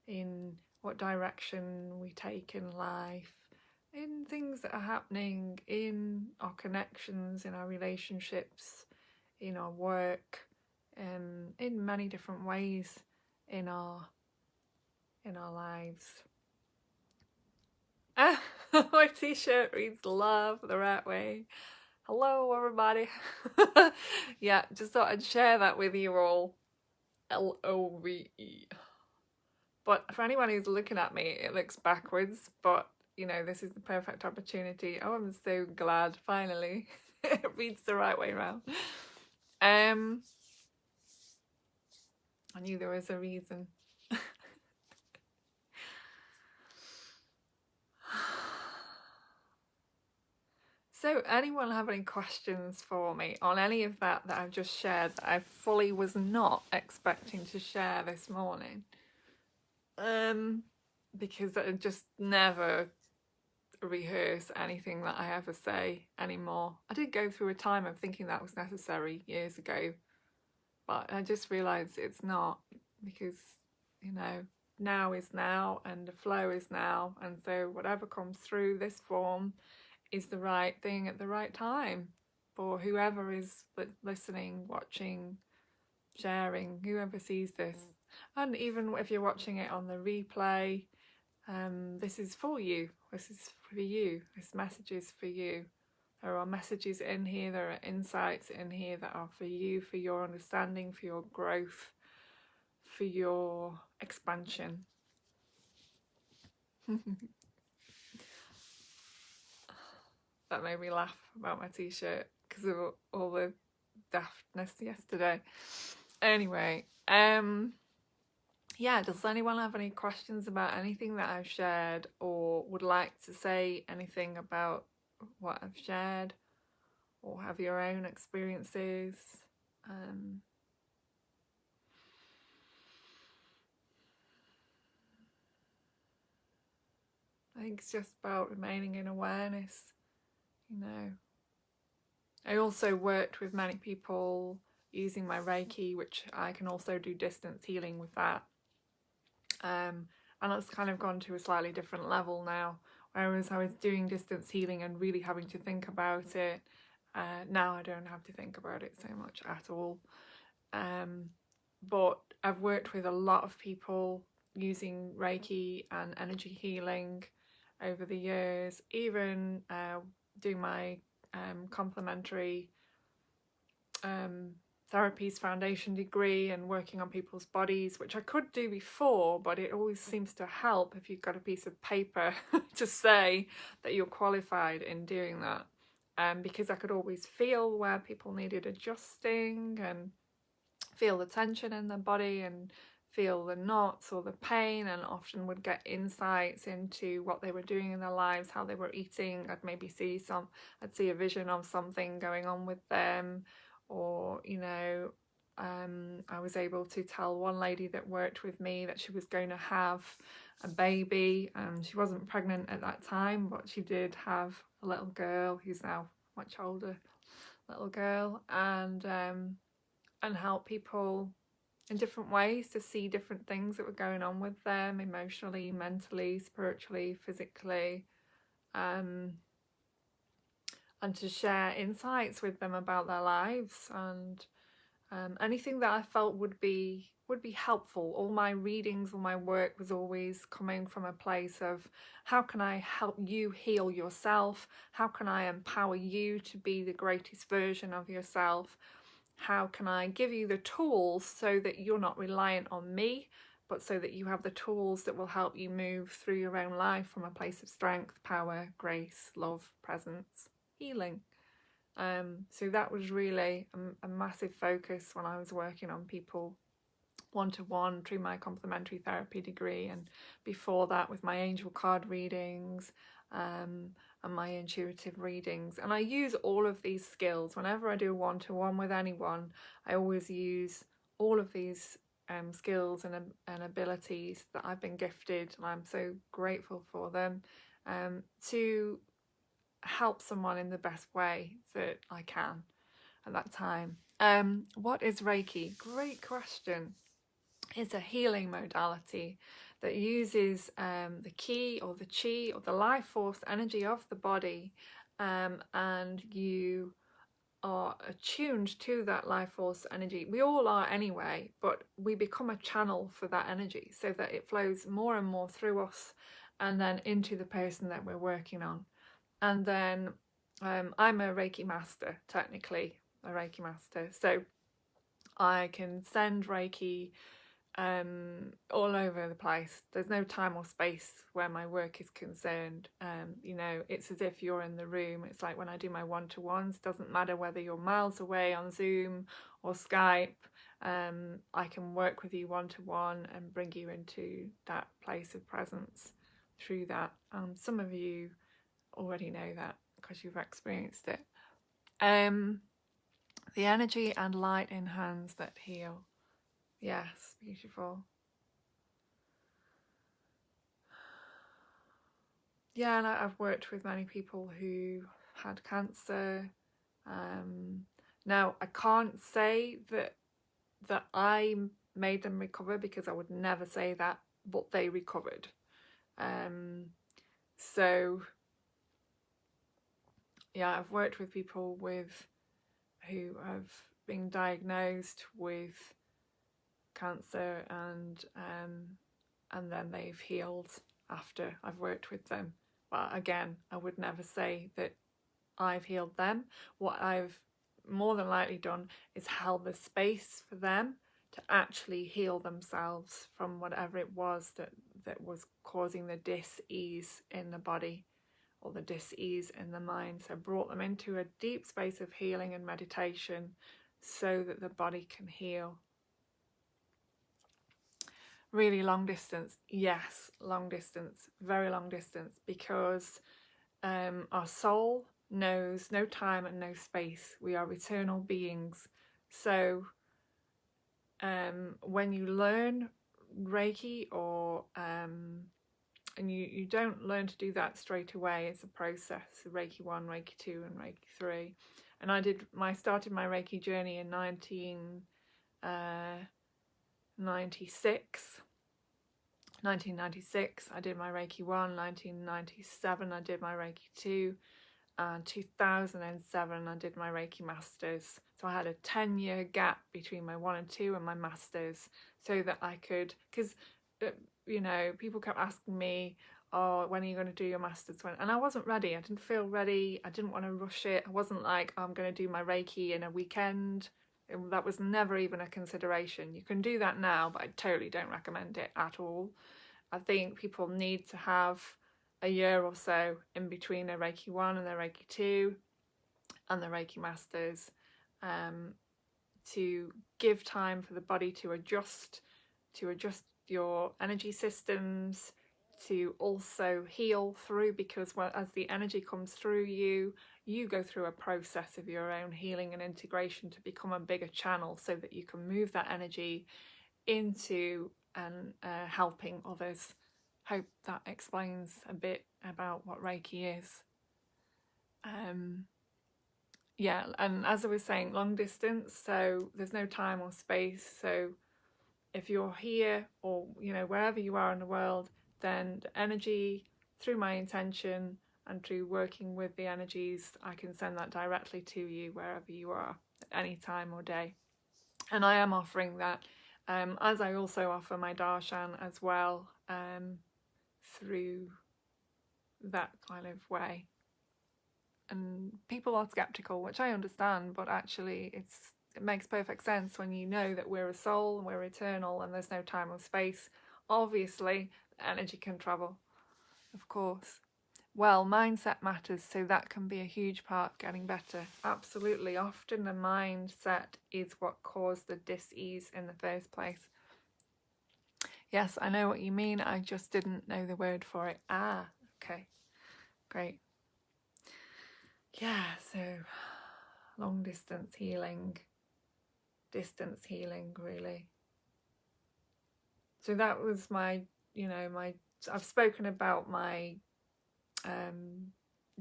in what direction we take in life, in things that are happening in our connections, in our relationships, in our work, in many different ways in our lives. My t-shirt reads "Love the Right Way." Hello, everybody. Yeah, just thought I'd share that with you all. LOVE. But for anyone who's looking at me, it looks backwards, but this is the perfect opportunity. Oh, I'm so glad, finally. It reads the right way around. I knew there was a reason. So anyone have any questions for me on any of that I've just shared that I fully was not expecting to share this morning? Because I just never rehearse anything that I ever say anymore. I did go through a time of thinking that was necessary years ago, but I just realised it's not, because, you know, now is now and the flow is now, and so whatever comes through this form is the right thing at the right time for whoever is listening, watching, sharing, whoever sees this. And even if you're watching it on the replay, this is for you. This is for you. This message is for you. There are messages in here, there are insights in here that are for you, for your understanding, for your growth, for your expansion. That made me laugh about my t-shirt because of all the daftness yesterday. Anyway, yeah, does anyone have any questions about anything that I've shared, or would like to say anything about what I've shared, or have your own experiences? I think it's just about remaining in awareness, you know. I also worked with many people using my Reiki, which I can also do distance healing with that. And it's kind of gone to a slightly different level now, whereas I was doing distance healing and really having to think about it. Now I don't have to think about it so much at all. But I've worked with a lot of people using Reiki and energy healing over the years, even doing my complementary therapies foundation degree and working on people's bodies, which I could do before, but it always seems to help if you've got a piece of paper to say that you're qualified in doing that, because I could always feel where people needed adjusting and feel the tension in their body and feel the knots or the pain, and often would get insights into what they were doing in their lives, how they were eating. I'd see a vision of something going on with them, or, you know, I was able to tell one lady that worked with me that she was going to have a baby, and she wasn't pregnant at that time, but she did have a little girl who's now much older, little girl, and help people in different ways to see different things that were going on with them emotionally, mentally, spiritually, physically, and to share insights with them about their lives, and anything that I felt would be helpful. All my readings, all my work was always coming from a place of, how can I help you heal yourself? How can I empower you to be the greatest version of yourself? How can I give you the tools so that you're not reliant on me, but so that you have the tools that will help you move through your own life from a place of strength, power, grace, love, presence, healing. So that was really a massive focus when I was working on people one-to-one through my complementary therapy degree, and before that with my angel card readings, and my intuitive readings. And I use all of these skills whenever I do one-to-one with anyone. I always use all of these skills and abilities that I've been gifted, and I'm so grateful for them, to help someone in the best way that I can at that time. What is Reiki? Great question. It's a healing modality that uses the ki or the chi or the life force energy of the body, and you are attuned to that life force energy. We all are anyway, but we become a channel for that energy so that it flows more and more through us and then into the person that we're working on. And then I'm a Reiki master, technically a Reiki master, so I can send Reiki all over the place. There's no time or space where my work is concerned. You know, it's as if you're in the room. It's like when I do my one-to-ones, doesn't matter whether you're miles away on Zoom or Skype, I can work with you one-to-one and bring you into that place of presence through that. Some of you already know that because you've experienced it. The energy and light in hands that heal. Yes, beautiful. Yeah, and I've worked with many people who had cancer. Now, I can't say that I made them recover, because I would never say that, but they recovered. So yeah, I've worked with people who have been diagnosed with cancer, and then they've healed after I've worked with them. But again, I would never say that I've healed them. What I've more than likely done is held the space for them to actually heal themselves from whatever it was that was causing the dis-ease in the body, or the dis-ease in the mind. So brought them into a deep space of healing and meditation so that the body can heal. Really long distance, yes, long distance, very long distance, because our soul knows no time and no space. We are eternal beings. So when you learn Reiki, or and you don't learn to do that straight away, it's a process. Reiki 1, Reiki 2 and Reiki 3. And I started my Reiki journey in 1996. I did my Reiki 1. 1997 I did my Reiki 2, and 2007 I did my Reiki Masters. So I had a 10-year gap between my 1 and 2 and my Masters, so that I could, because people kept asking me, oh, when are you going to do your Masters? And I wasn't ready. I didn't feel ready. I didn't want to rush it. I wasn't like, oh, I'm going to do my Reiki in a weekend. That was never even a consideration. You can do that now, but I totally don't recommend it at all. I think people need to have a year or so in between their Reiki 1 and their Reiki 2 and the Reiki Masters, to give time for the body to adjust your energy systems, to also heal through, because as the energy comes through you go through a process of your own healing and integration to become a bigger channel, so that you can move that energy into and helping others. Hope that explains a bit about what Reiki is. Yeah, and as I was saying, long distance, so there's no time or space. So if you're here, or wherever you are in the world, then the energy, through my intention and through working with the energies, I can send that directly to you wherever you are at any time or day. And I am offering that, as I also offer my darshan as well, through that kind of way. And people are skeptical, which I understand, but actually it makes perfect sense when you know that we're a soul and we're eternal and there's no time or space. Obviously, energy can travel, of course. Well, mindset matters, so that can be a huge part getting better. Absolutely. Often the mindset is what caused the dis-ease in the first place. Yes, I know what you mean. I just didn't know the word for it. Ah, okay. Great. Yeah, so long distance healing, distance healing, really. So that was my, I've spoken about my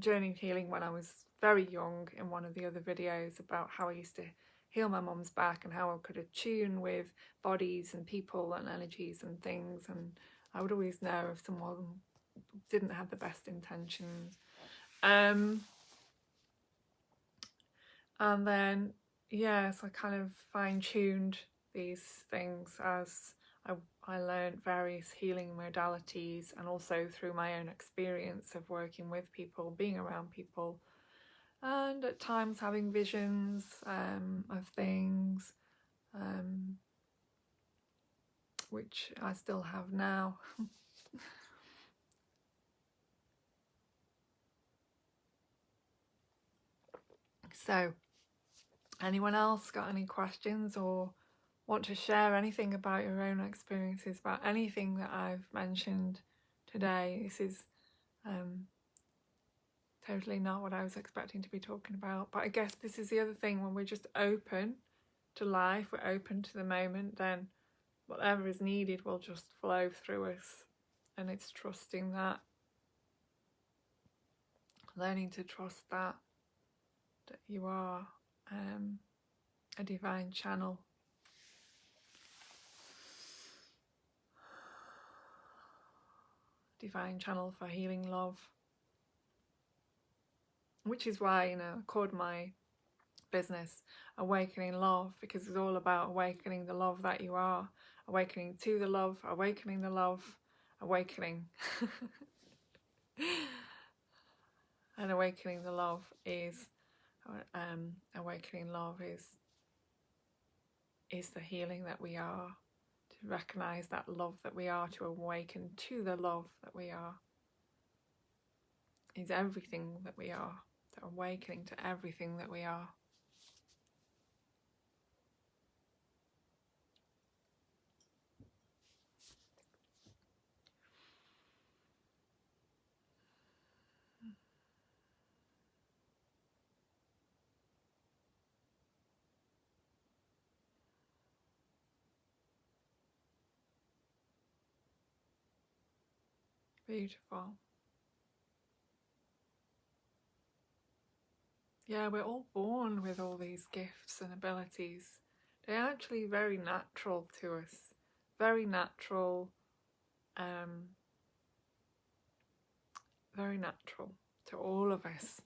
journey of healing when I was very young in one of the other videos, about how I used to heal my mum's back and how I could attune with bodies and people and energies and things. And I would always know if someone didn't have the best intentions. And then, yes, I kind of fine-tuned these things as I learned various healing modalities, and also through my own experience of working with people, being around people, and at times having visions of things, which I still have now. So, anyone else got any questions or want to share anything about your own experiences, about anything that I've mentioned today, this is totally not what I was expecting to be talking about. But I guess this is the other thing, when we're just open to life, we're open to the moment, then whatever is needed will just flow through us. And it's trusting that, learning to trust that you are a divine channel. Divine channel for healing love. Which is why, I called my business Awakening Love, because it's all about awakening the love that you are, awakening to the love, awakening the love, awakening. And awakening the love is the healing that we are, to recognize that love that we are, to awaken to the love that we are, is everything that we are, the awakening to everything that we are. Beautiful. Yeah, we're all born with all these gifts and abilities. They're actually very natural to us, very natural, very natural to all of us.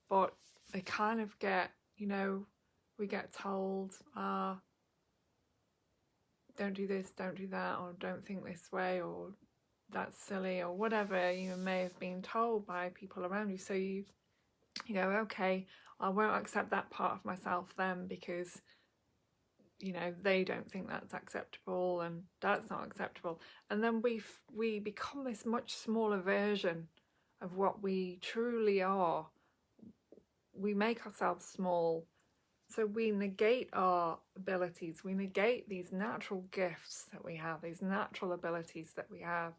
But they kind of get, we get told, don't do this, don't do that, or don't think this way, or that's silly, or whatever you may have been told by people around you. So you go, okay, I won't accept that part of myself then, because they don't think that's acceptable, and that's not acceptable. And then we become this much smaller version of what we truly are. We make ourselves small, so we negate our abilities, we negate these natural gifts that we have, these natural abilities that we have.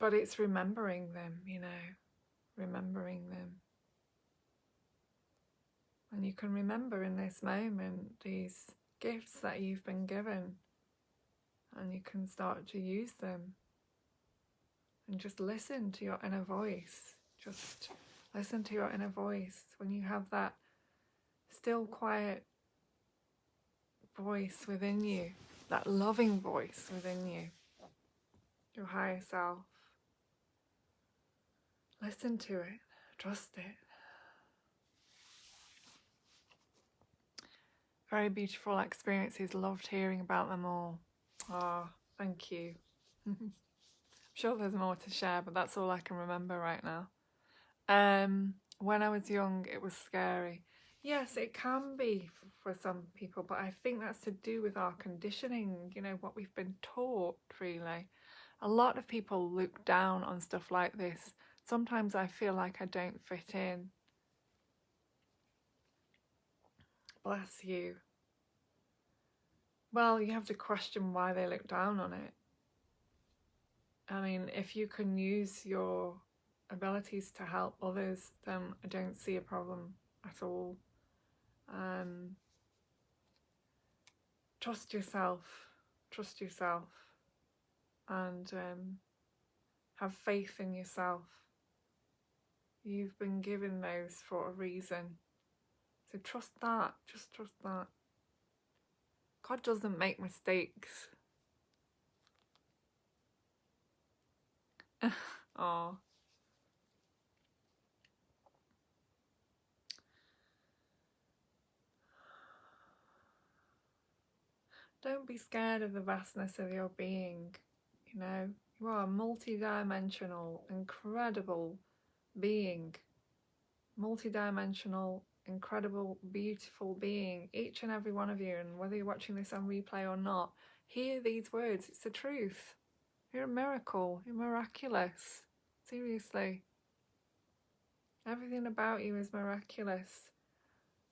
But it's remembering them, remembering them. And you can remember in this moment these gifts that you've been given, and you can start to use them. And just listen to your inner voice. Just listen to your inner voice. When you have that still, quiet voice within you, that loving voice within you, your higher self, listen to it, trust it. Very beautiful experiences, loved hearing about them all. Thank you. I'm sure there's more to share, but that's all I can remember right now. When I was young, it was scary. Yes, it can be for some people, but I think that's to do with our conditioning, what we've been taught, really. A lot of people look down on stuff like this. Sometimes I feel like I don't fit in. Bless you. Well, you have to question why they look down on it. I mean, if you can use your abilities to help others, then I don't see a problem at all. Trust yourself, and have faith in yourself. You've been given those for a reason, so trust that. Just trust that. God doesn't make mistakes. Oh. Don't be scared of the vastness of your being. You are a multi-dimensional, incredible being. Multi-dimensional, incredible, beautiful being. Each and every one of you, and whether you're watching this on replay or not, hear these words. It's the truth. You're a miracle. You're miraculous. Seriously. Everything about you is miraculous.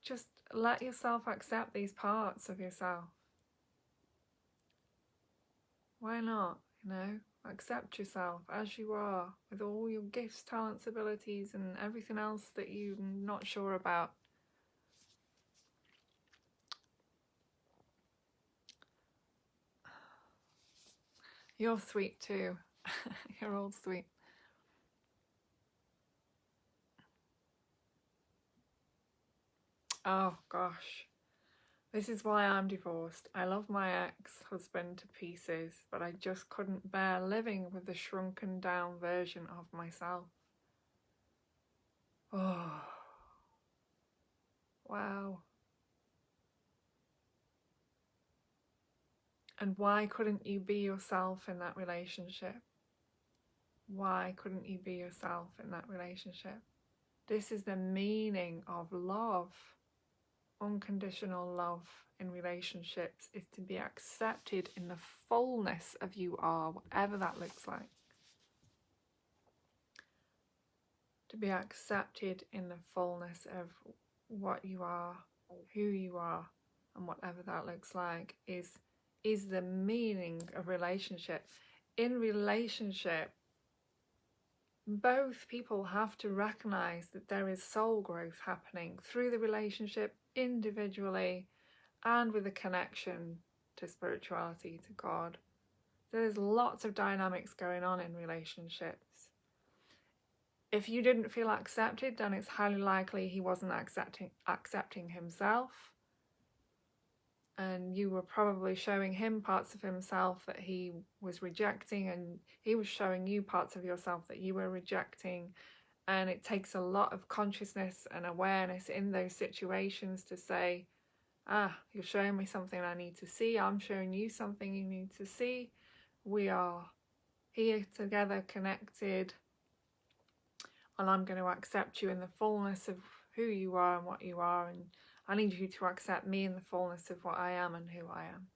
just let yourself accept these parts of yourself. Why not? Accept yourself as you are, with all your gifts, talents, abilities, and everything else that you're not sure about. You're sweet too. You're all sweet. Oh gosh. This is why I'm divorced. I love my ex-husband to pieces, but I just couldn't bear living with the shrunken down version of myself. Oh. Wow. And why couldn't you be yourself in that relationship? Why couldn't you be yourself in that relationship? This is the meaning of love. Unconditional love in relationships is to be accepted in the fullness of you are, whatever that looks like. To be accepted in the fullness of what you are, who you are, and whatever that looks like is the meaning of relationship. In relationship, both people have to recognize that there is soul growth happening through the relationship, individually, and with a connection to spirituality, to God. There's lots of dynamics going on in relationships. If you didn't feel accepted, then it's highly likely he wasn't accepting himself, and you were probably showing him parts of himself that he was rejecting, and he was showing you parts of yourself that you were rejecting. And it takes a lot of consciousness and awareness in those situations to say, you're showing me something I need to see, I'm showing you something you need to see. We are here together, connected, and I'm going to accept you in the fullness of who you are and what you are, and I need you to accept me in the fullness of what I am and who I am.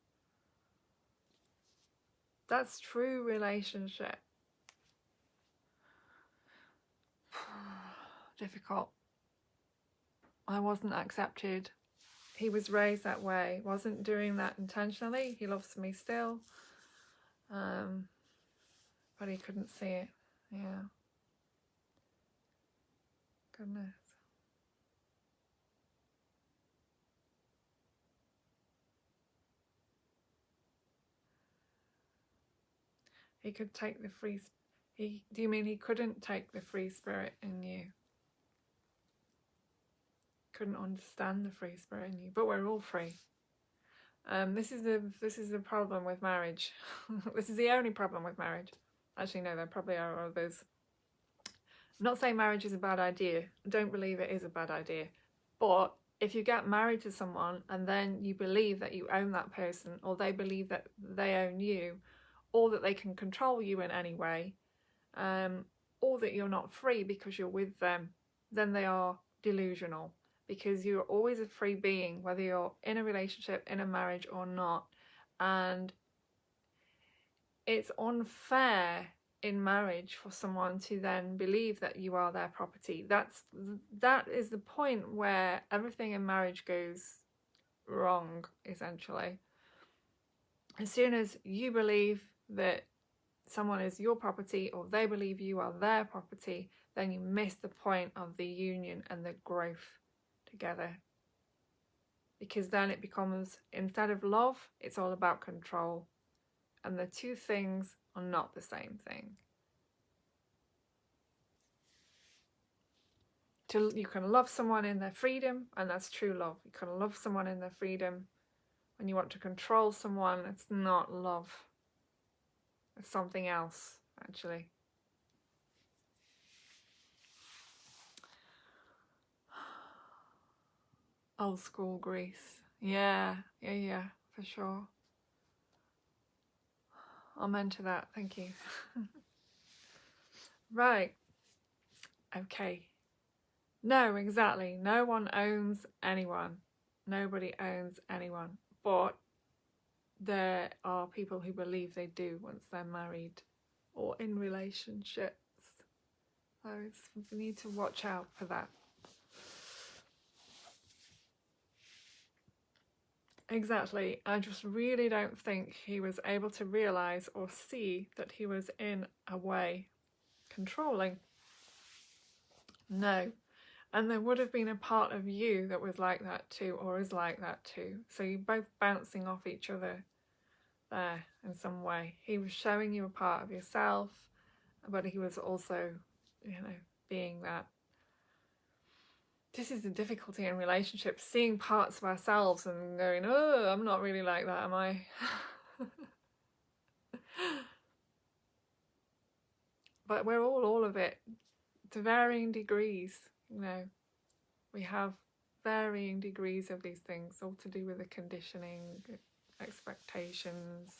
That's true relationship. Difficult. I wasn't accepted. He was raised that way. Wasn't doing that intentionally. He loves me still. But he couldn't see it. Yeah. Goodness. He could take the free... do you mean he couldn't take the free spirit in you? Couldn't understand the free spirit in you, but we're all free. This is the problem with marriage. This is the only problem with marriage. Actually, no, there probably are others. I'm not saying marriage is a bad idea. I don't believe it is a bad idea. But if you get married to someone and then you believe that you own that person, or they believe that they own you, or that they can control you in any way, or that you're not free because you're with them, then they are delusional. Because you're always a free being, whether you're in a relationship, in a marriage or not. And it's unfair in marriage for someone to then believe that you are their property. That is the point where everything in marriage goes wrong, essentially. As soon as you believe that someone is your property, or they believe you are their property, then you miss the point of the union and the growth together. Because then it becomes, instead of love, it's all about control. And the two things are not the same thing. You can love someone in their freedom, and that's true love. You can love someone in their freedom. When you want to control someone, it's not love. It's something else, actually. Old school Greece. Yeah, for sure. Amen to that, thank you. Right. Okay. No, exactly. No one owns anyone. Nobody owns anyone. But there are people who believe they do once they're married or in relationships. So we need to watch out for that. Exactly. I just really don't think he was able to realise or see that he was in a way controlling. No. And there would have been a part of you that was like that too, or is like that too. So you're both bouncing off each other there in some way. He was showing you a part of yourself, but he was also, being that. This is the difficulty in relationships, seeing parts of ourselves and going, oh, I'm not really like that, am I? But we're all of it to varying degrees, We have varying degrees of these things, all to do with the conditioning, expectations,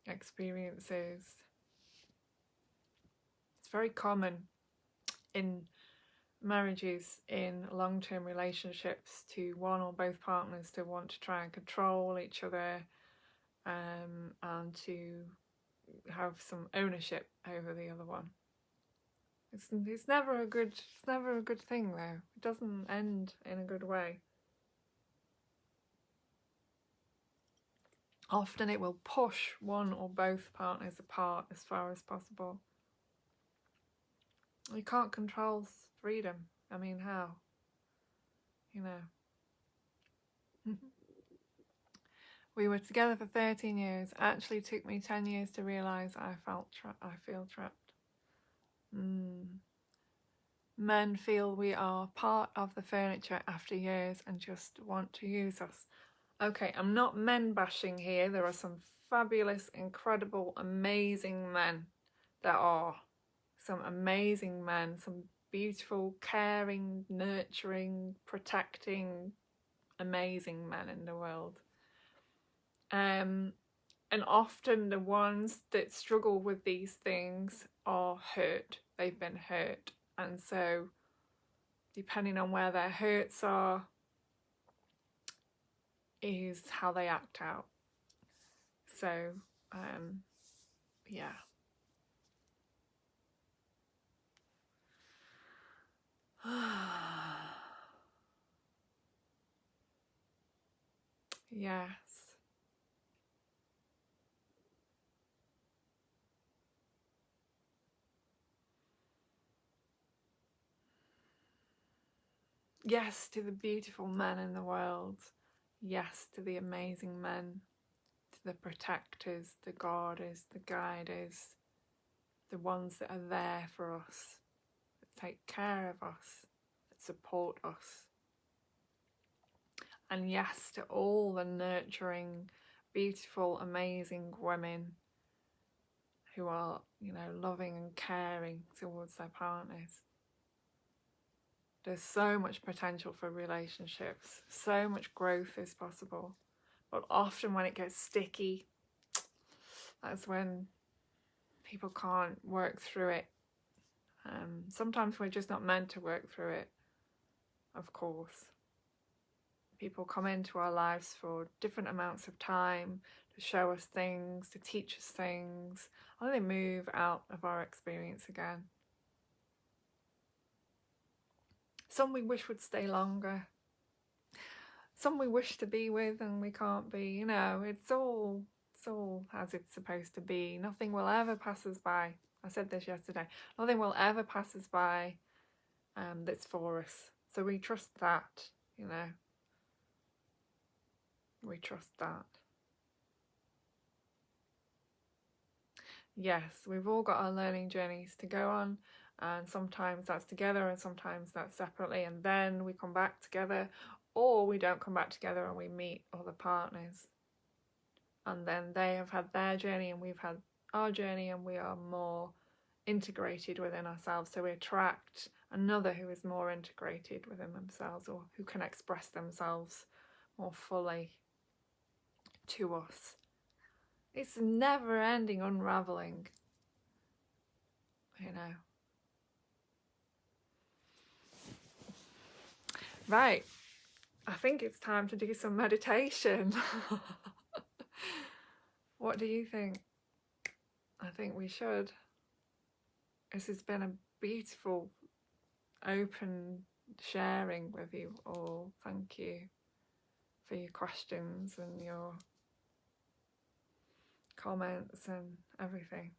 experiences. It's very common in marriages, in long-term relationships, to one or both partners to want to try and control each other, and to have some ownership over the other one. It's never a good thing though. It doesn't end in a good way. Often it will push one or both partners apart as far as possible. You can't control freedom. I mean, how? We were together for 13 years. Actually took me 10 years to realise I feel trapped. Men feel we are part of the furniture after years and just want to use us. Okay, I'm not men bashing here. There are some fabulous, incredible, amazing men. There are some amazing men, some beautiful, caring, nurturing, protecting, amazing men in the world. And often the ones that struggle with these things are hurt. They've been hurt. And so depending on where their hurts are is how they act out. So, yeah. Yes. Yes to the beautiful men in the world. Yes to the amazing men, to the protectors, the guarders, the guiders, the ones that are there for us, that take care of us, that support us. And yes to all the nurturing, beautiful, amazing women who are, loving and caring towards their partners. There's so much potential for relationships. So much growth is possible. But often when it gets sticky, that's when people can't work through it. Sometimes we're just not meant to work through it, of course. People come into our lives for different amounts of time to show us things, to teach us things, and then they move out of our experience again. Some we wish would stay longer. Some we wish to be with and we can't be. It's all as it's supposed to be. Nothing will ever pass us by. I said this yesterday. Nothing will ever pass us by that's for us. So we trust that, We trust that. Yes, we've all got our learning journeys to go on, and sometimes that's together and sometimes that's separately, and then we come back together, or we don't come back together and we meet other partners, and then they have had their journey and we've had our journey, and we are more integrated within ourselves, so we attract another who is more integrated within themselves, or who can express themselves more fully to us. It's never ending unraveling, Right, I think it's time to do some meditation. What do you think? I think we should. This has been a beautiful, open sharing with you all. Thank you for your questions and your comments and everything.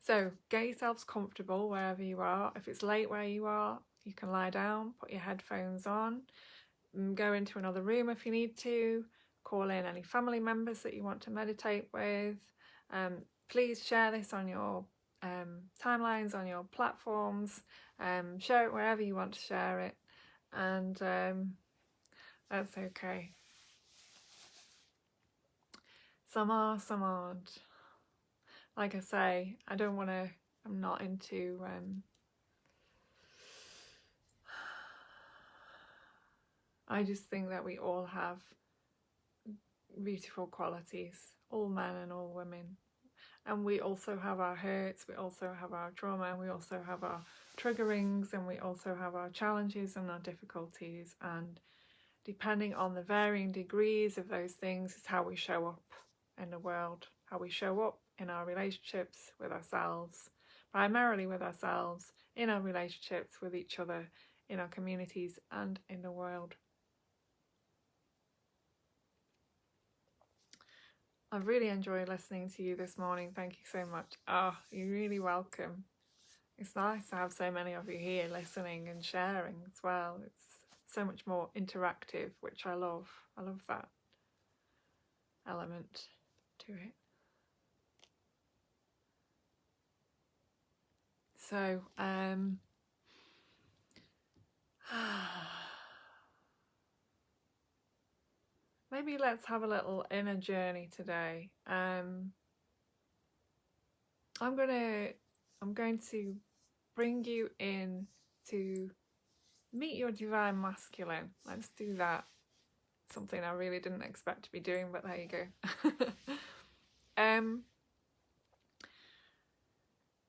So get yourselves comfortable wherever you are. If it's late where you are, you can lie down, put your headphones on, go into another room if you need to, call in any family members that you want to meditate with. Please share this on your timelines, on your platforms, share it wherever you want to share it, and that's okay. Some are, some aren't. Like I say, I'm not into I just think that we all have beautiful qualities, all men and all women. And we also have our hurts, we also have our trauma, we also have our triggerings, and we also have our challenges and our difficulties. And depending on the varying degrees of those things is how we show up in the world, how we show up in our relationships with ourselves, primarily with ourselves, in our relationships with each other, in our communities, and in the world. I've really enjoyed listening to you this morning. Thank you so much. Oh, you're really welcome. It's nice to have so many of you here listening and sharing as well. It's so much more interactive, which I love. I love that element to it. So, maybe let's have a little inner journey today. I'm going to bring you in to meet your divine masculine. Let's do that. Something I really didn't expect to be doing, but there you go.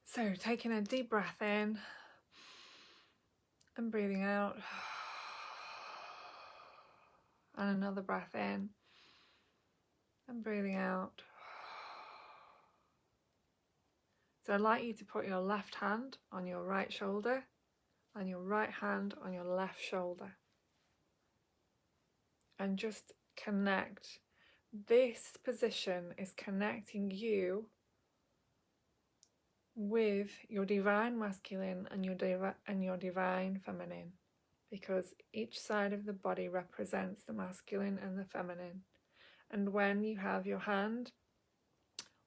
So taking a deep breath in and breathing out, and another breath in and breathing out. So I'd like you to put your left hand on your right shoulder and your right hand on your left shoulder, and just connect. This position is connecting you with your divine masculine and your divine feminine, because each side of the body represents the masculine and the feminine. And when you have your hand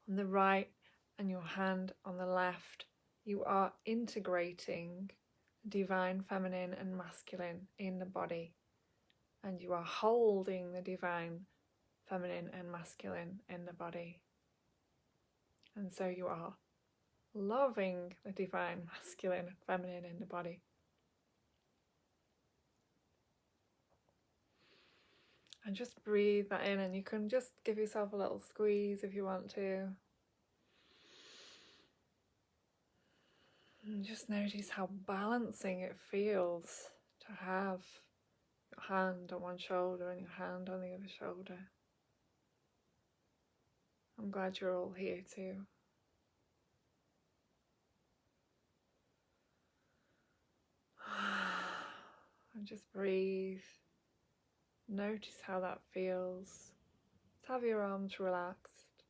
on the right and your hand on the left, you are integrating divine feminine and masculine in the body, and you are holding the divine feminine and masculine in the body. And so you are loving the divine masculine and feminine in the body. And just breathe that in, and you can just give yourself a little squeeze if you want to. And just notice how balancing it feels to have your hand on one shoulder and your hand on the other shoulder. I'm glad you're all here too. And just breathe. Notice how that feels. Just have your arms relaxed.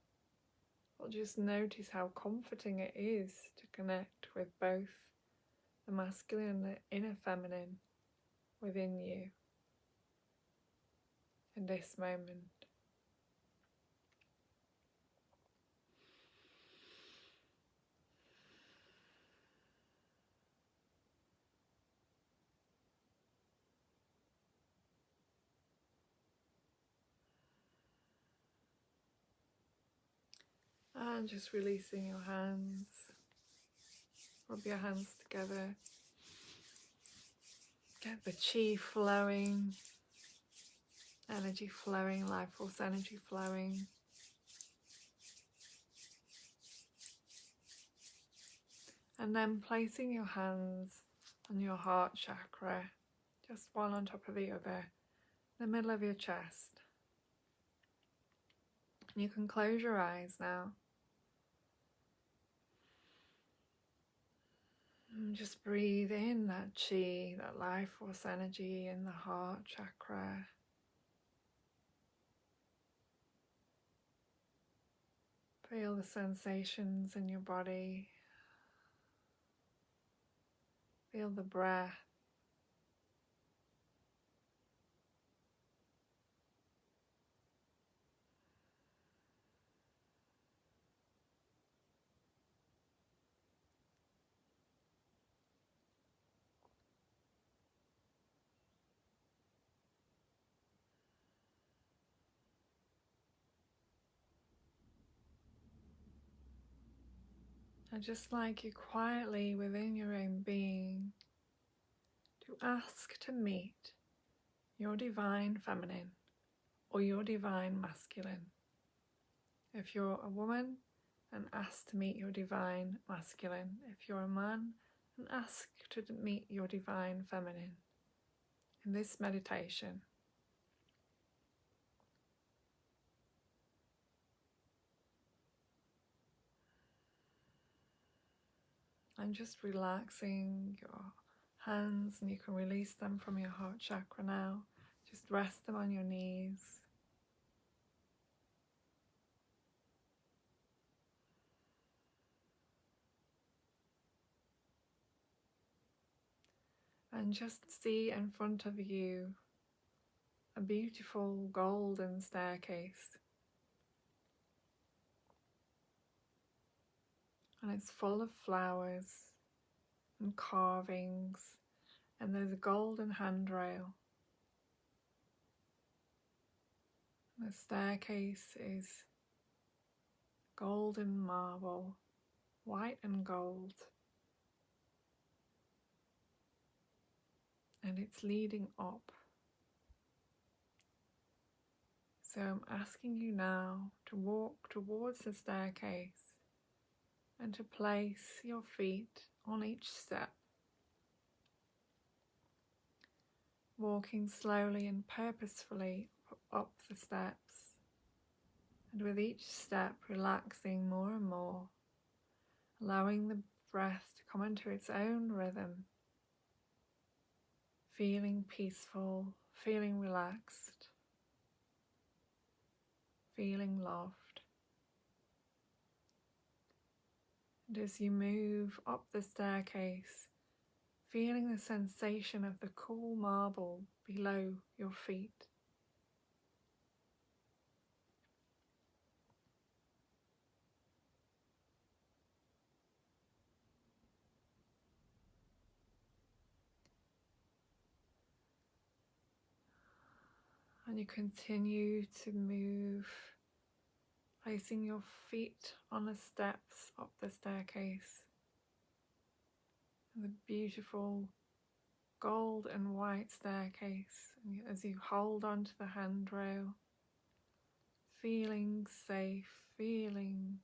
But just notice how comforting it is to connect with both the masculine and the inner feminine within you in this moment. And just releasing your hands. Rub your hands together. Get the chi flowing, energy flowing, life force energy flowing. And then placing your hands on your heart chakra, just one on top of the other, in the middle of your chest. You can close your eyes now. And just breathe in that chi, that life force energy in the heart chakra. Feel the sensations in your body. Feel the breath. I'd just like you quietly within your own being to ask to meet your divine feminine or your divine masculine. If you're a woman, then ask to meet your divine masculine. If you're a man, then ask to meet your divine feminine. In this meditation, I'm just relaxing your hands, and you can release them from your heart chakra now. Just rest them on your knees. And just see in front of you a beautiful golden staircase. And it's full of flowers and carvings, and there's a golden handrail. The staircase is golden marble, white and gold, and it's leading up. So I'm asking you now to walk towards the staircase and to place your feet on each step, walking slowly and purposefully up the steps, and with each step relaxing more and more, allowing the breath to come into its own rhythm, feeling peaceful, feeling relaxed, feeling loved. And as you move up the staircase, feeling the sensation of the cool marble below your feet. And you continue to move, placing your feet on the steps up the staircase. The beautiful gold and white staircase, and as you hold onto the handrail, feeling safe, feeling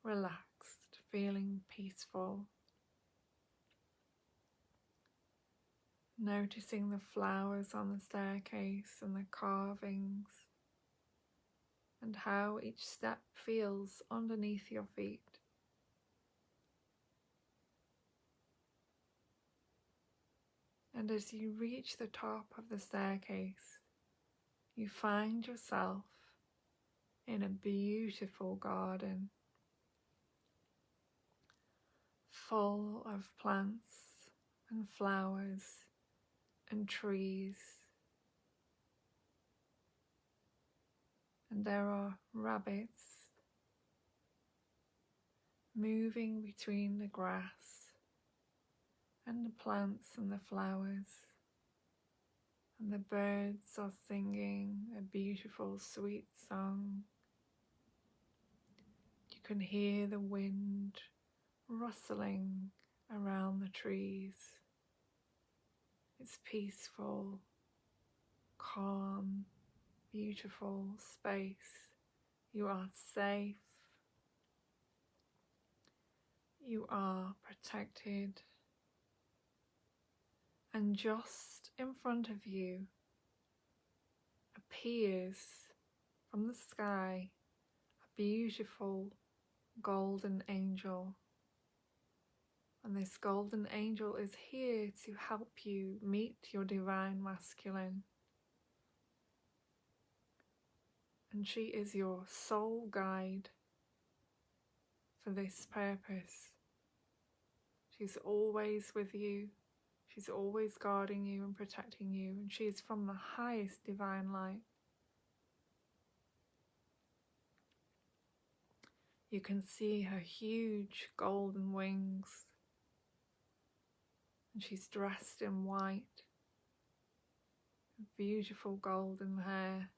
relaxed, feeling peaceful. Noticing the flowers on the staircase and the carvings, and how each step feels underneath your feet. And as you reach the top of the staircase, you find yourself in a beautiful garden, full of plants and flowers and trees. And there are rabbits moving between the grass and the plants and the flowers, and the birds are singing a beautiful sweet song. You can hear the wind rustling around the trees. It's peaceful, calm, beautiful space. You are safe. You are protected. And just in front of you appears from the sky a beautiful golden angel. And this golden angel is here to help you meet your divine masculine. And she is your soul guide for this purpose. She's always with you. She's always guarding you and protecting you. And she is from the highest divine light. You can see her huge golden wings. And she's dressed in white. Beautiful golden hair.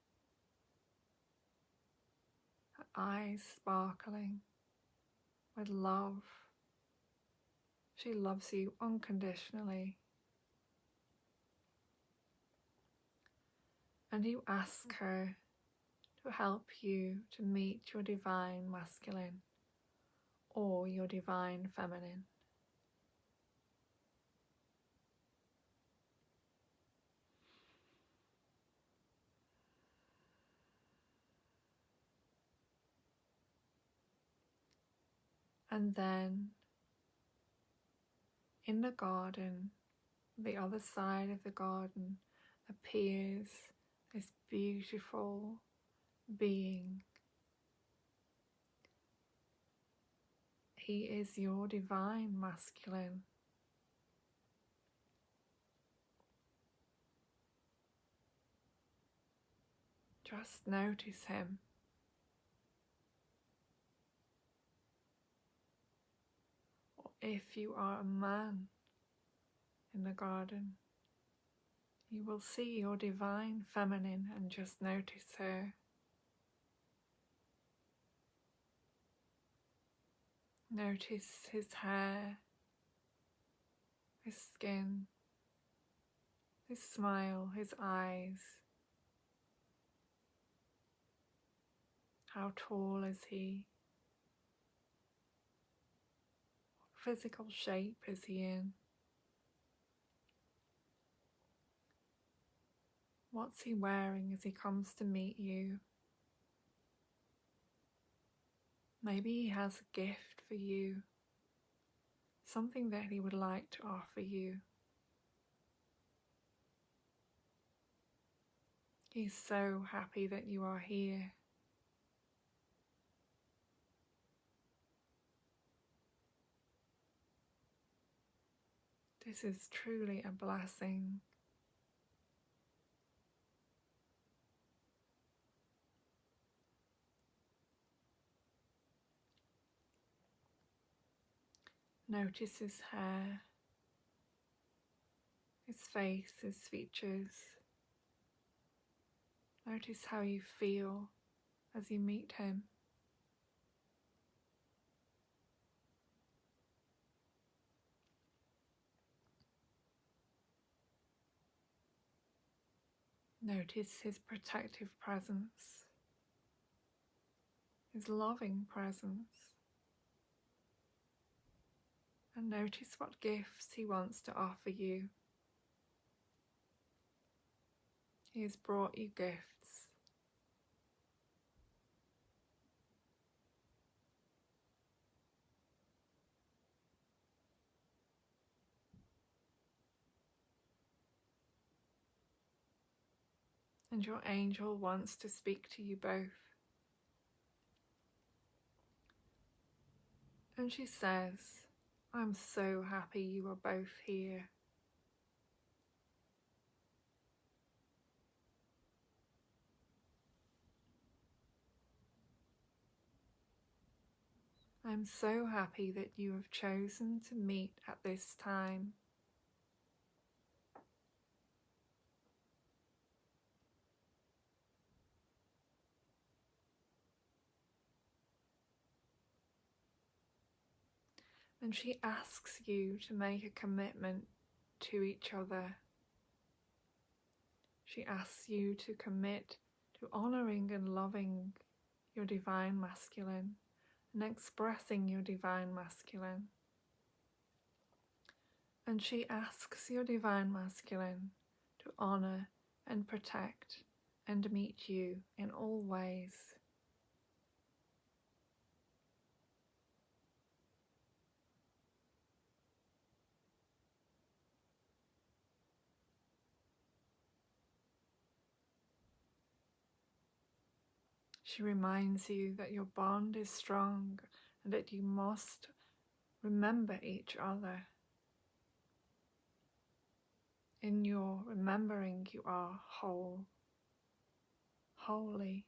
Her eyes sparkling with love. She loves you unconditionally. And you ask her to help you to meet your divine masculine or your divine feminine. And then in the garden, the other side of the garden, appears this beautiful being. He is your divine masculine. Just notice him. Or if you are a man in the garden, you will see your divine feminine and just notice her. Notice his hair, his skin, his smile, his eyes. How tall is he? What physical shape is he in? What's he wearing as he comes to meet you? Maybe he has a gift for you, something that he would like to offer you. He's so happy that you are here. This is truly a blessing. Notice his hair, his face, his features. Notice how you feel as you meet him. Notice his protective presence, his loving presence. And notice what gifts he wants to offer you. He has brought you gifts. And your angel wants to speak to you both. And she says, I'm so happy you are both here. I'm so happy that you have chosen to meet at this time. And she asks you to make a commitment to each other. She asks you to commit to honouring and loving your divine masculine and expressing your divine masculine. And she asks your divine masculine to honour and protect and meet you in all ways. She reminds you that your bond is strong and that you must remember each other. In your remembering, you are whole, holy.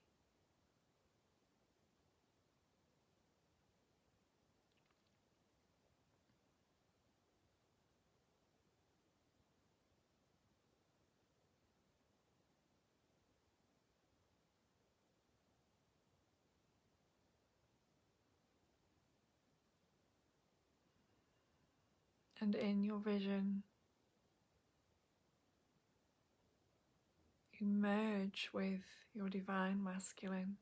And in your vision, you merge with your divine masculine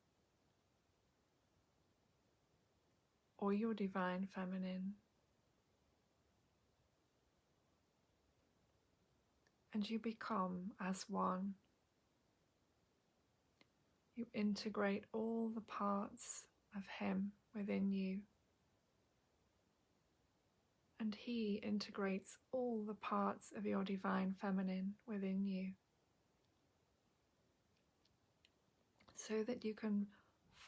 or your divine feminine, and you become as one. You integrate all the parts of him within you, and he integrates all the parts of your divine feminine within you, so that you can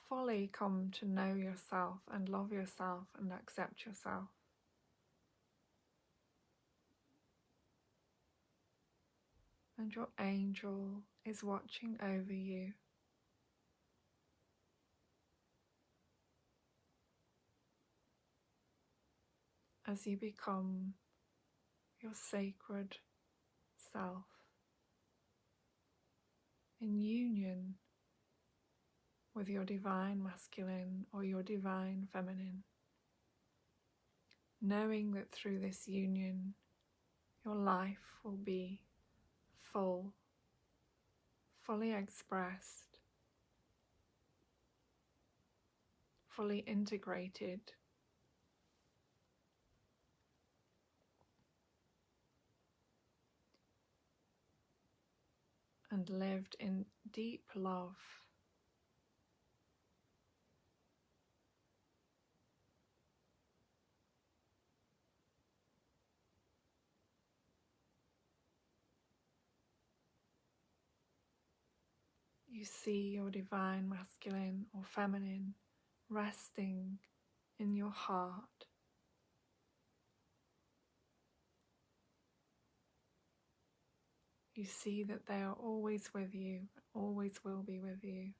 fully come to know yourself and love yourself and accept yourself. And your angel is watching over you. As you become your sacred self in union with your divine masculine or your divine feminine, knowing that through this union your life will be full, fully expressed, fully integrated, and lived in deep love. You see your divine masculine or feminine resting in your heart. You see that they are always with you, always will be with you.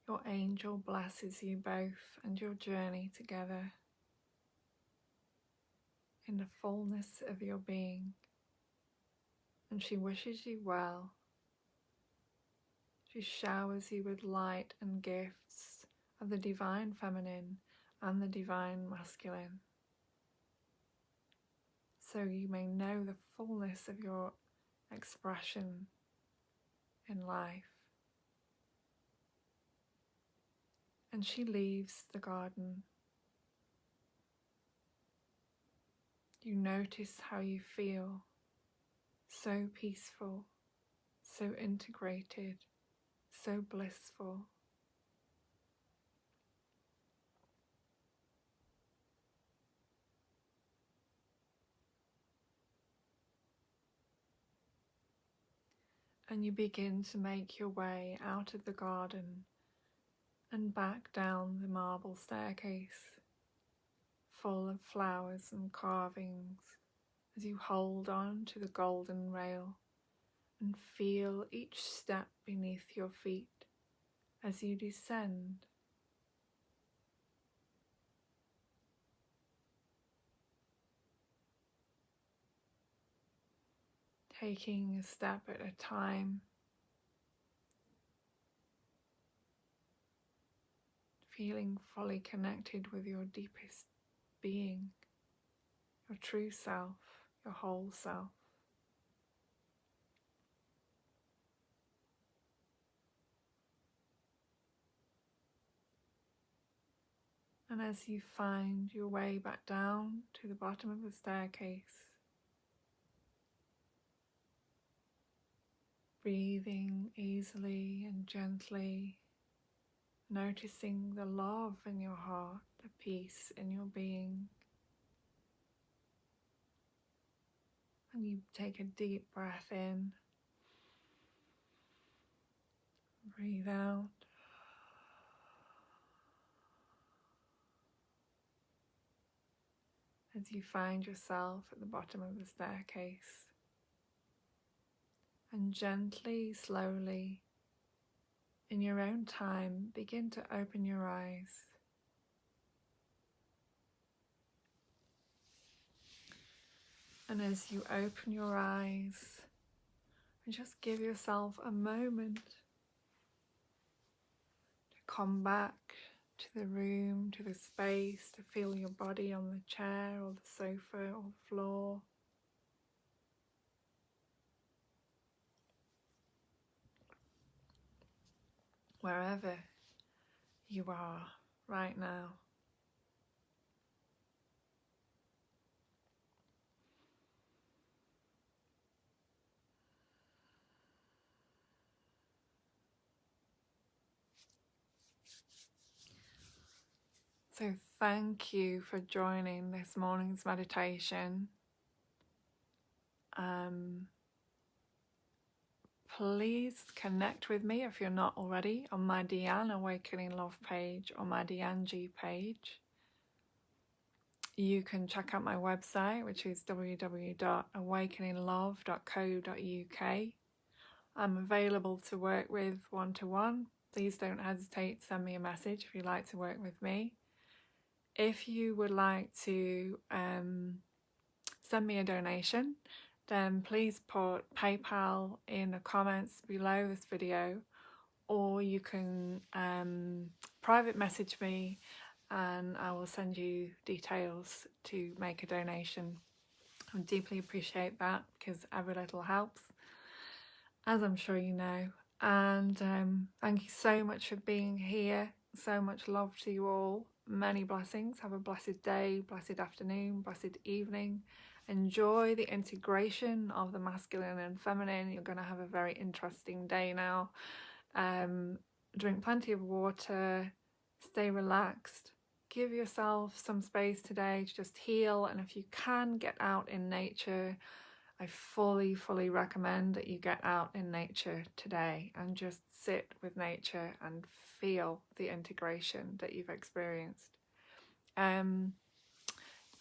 Your angel blesses you both and your journey together in the fullness of your being, and she wishes you well. She showers you with light and gifts of the divine feminine and the divine masculine, so you may know the fullness of your expression in life. And she leaves the garden. You notice how you feel, so peaceful, so integrated, so blissful. And you begin to make your way out of the garden and back down the marble staircase, full of flowers and carvings, as you hold on to the golden rail and feel each step beneath your feet as you descend. Taking a step at a time, feeling fully connected with your deepest being, your true self, your whole self. And as you find your way back down to the bottom of the staircase, breathing easily and gently, noticing the love in your heart, the peace in your being. And you take a deep breath in, breathe out. As you find yourself at the bottom of the staircase, and gently, slowly, in your own time, begin to open your eyes. And as you open your eyes, just give yourself a moment to come back to the room, to the space, to feel your body on the chair or the sofa or the floor. Wherever you are right now. So thank you for joining this morning's meditation. Please connect with me if you're not already on my Deanne Awakening Love page or my Deanne G page. You can check out my website, which is www.awakeninglove.co.uk. I'm available to work with one-to-one. Please don't hesitate to send me a message if you'd like to work with me. If you would like to send me a donation, then please put PayPal in the comments below this video, or you can private message me and I will send you details to make a donation. I deeply appreciate that because every little helps, as I'm sure you know. And thank you so much for being here. So much love to you all. Many blessings. Have a blessed day, blessed afternoon, blessed evening. Enjoy the integration of the masculine and feminine. You're going to have a very interesting day now. Drink plenty of water. Stay relaxed. Give yourself some space today to just heal. And if you can, get out in nature. I fully recommend that you get out in nature today and just sit with nature and feel the integration that you've experienced. I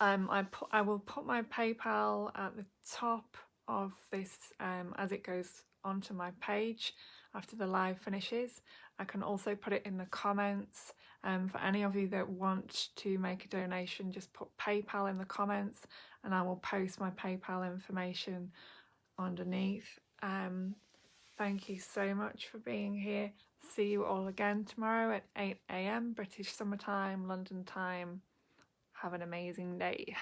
will put my PayPal at the top of this as it goes onto my page after the live finishes. I can also put it in the comments. For any of you that want to make a donation, just put PayPal in the comments and I will post my PayPal information underneath. Thank you so much for being here. See you all again tomorrow at 8 AM British Summertime, London time. Have an amazing day.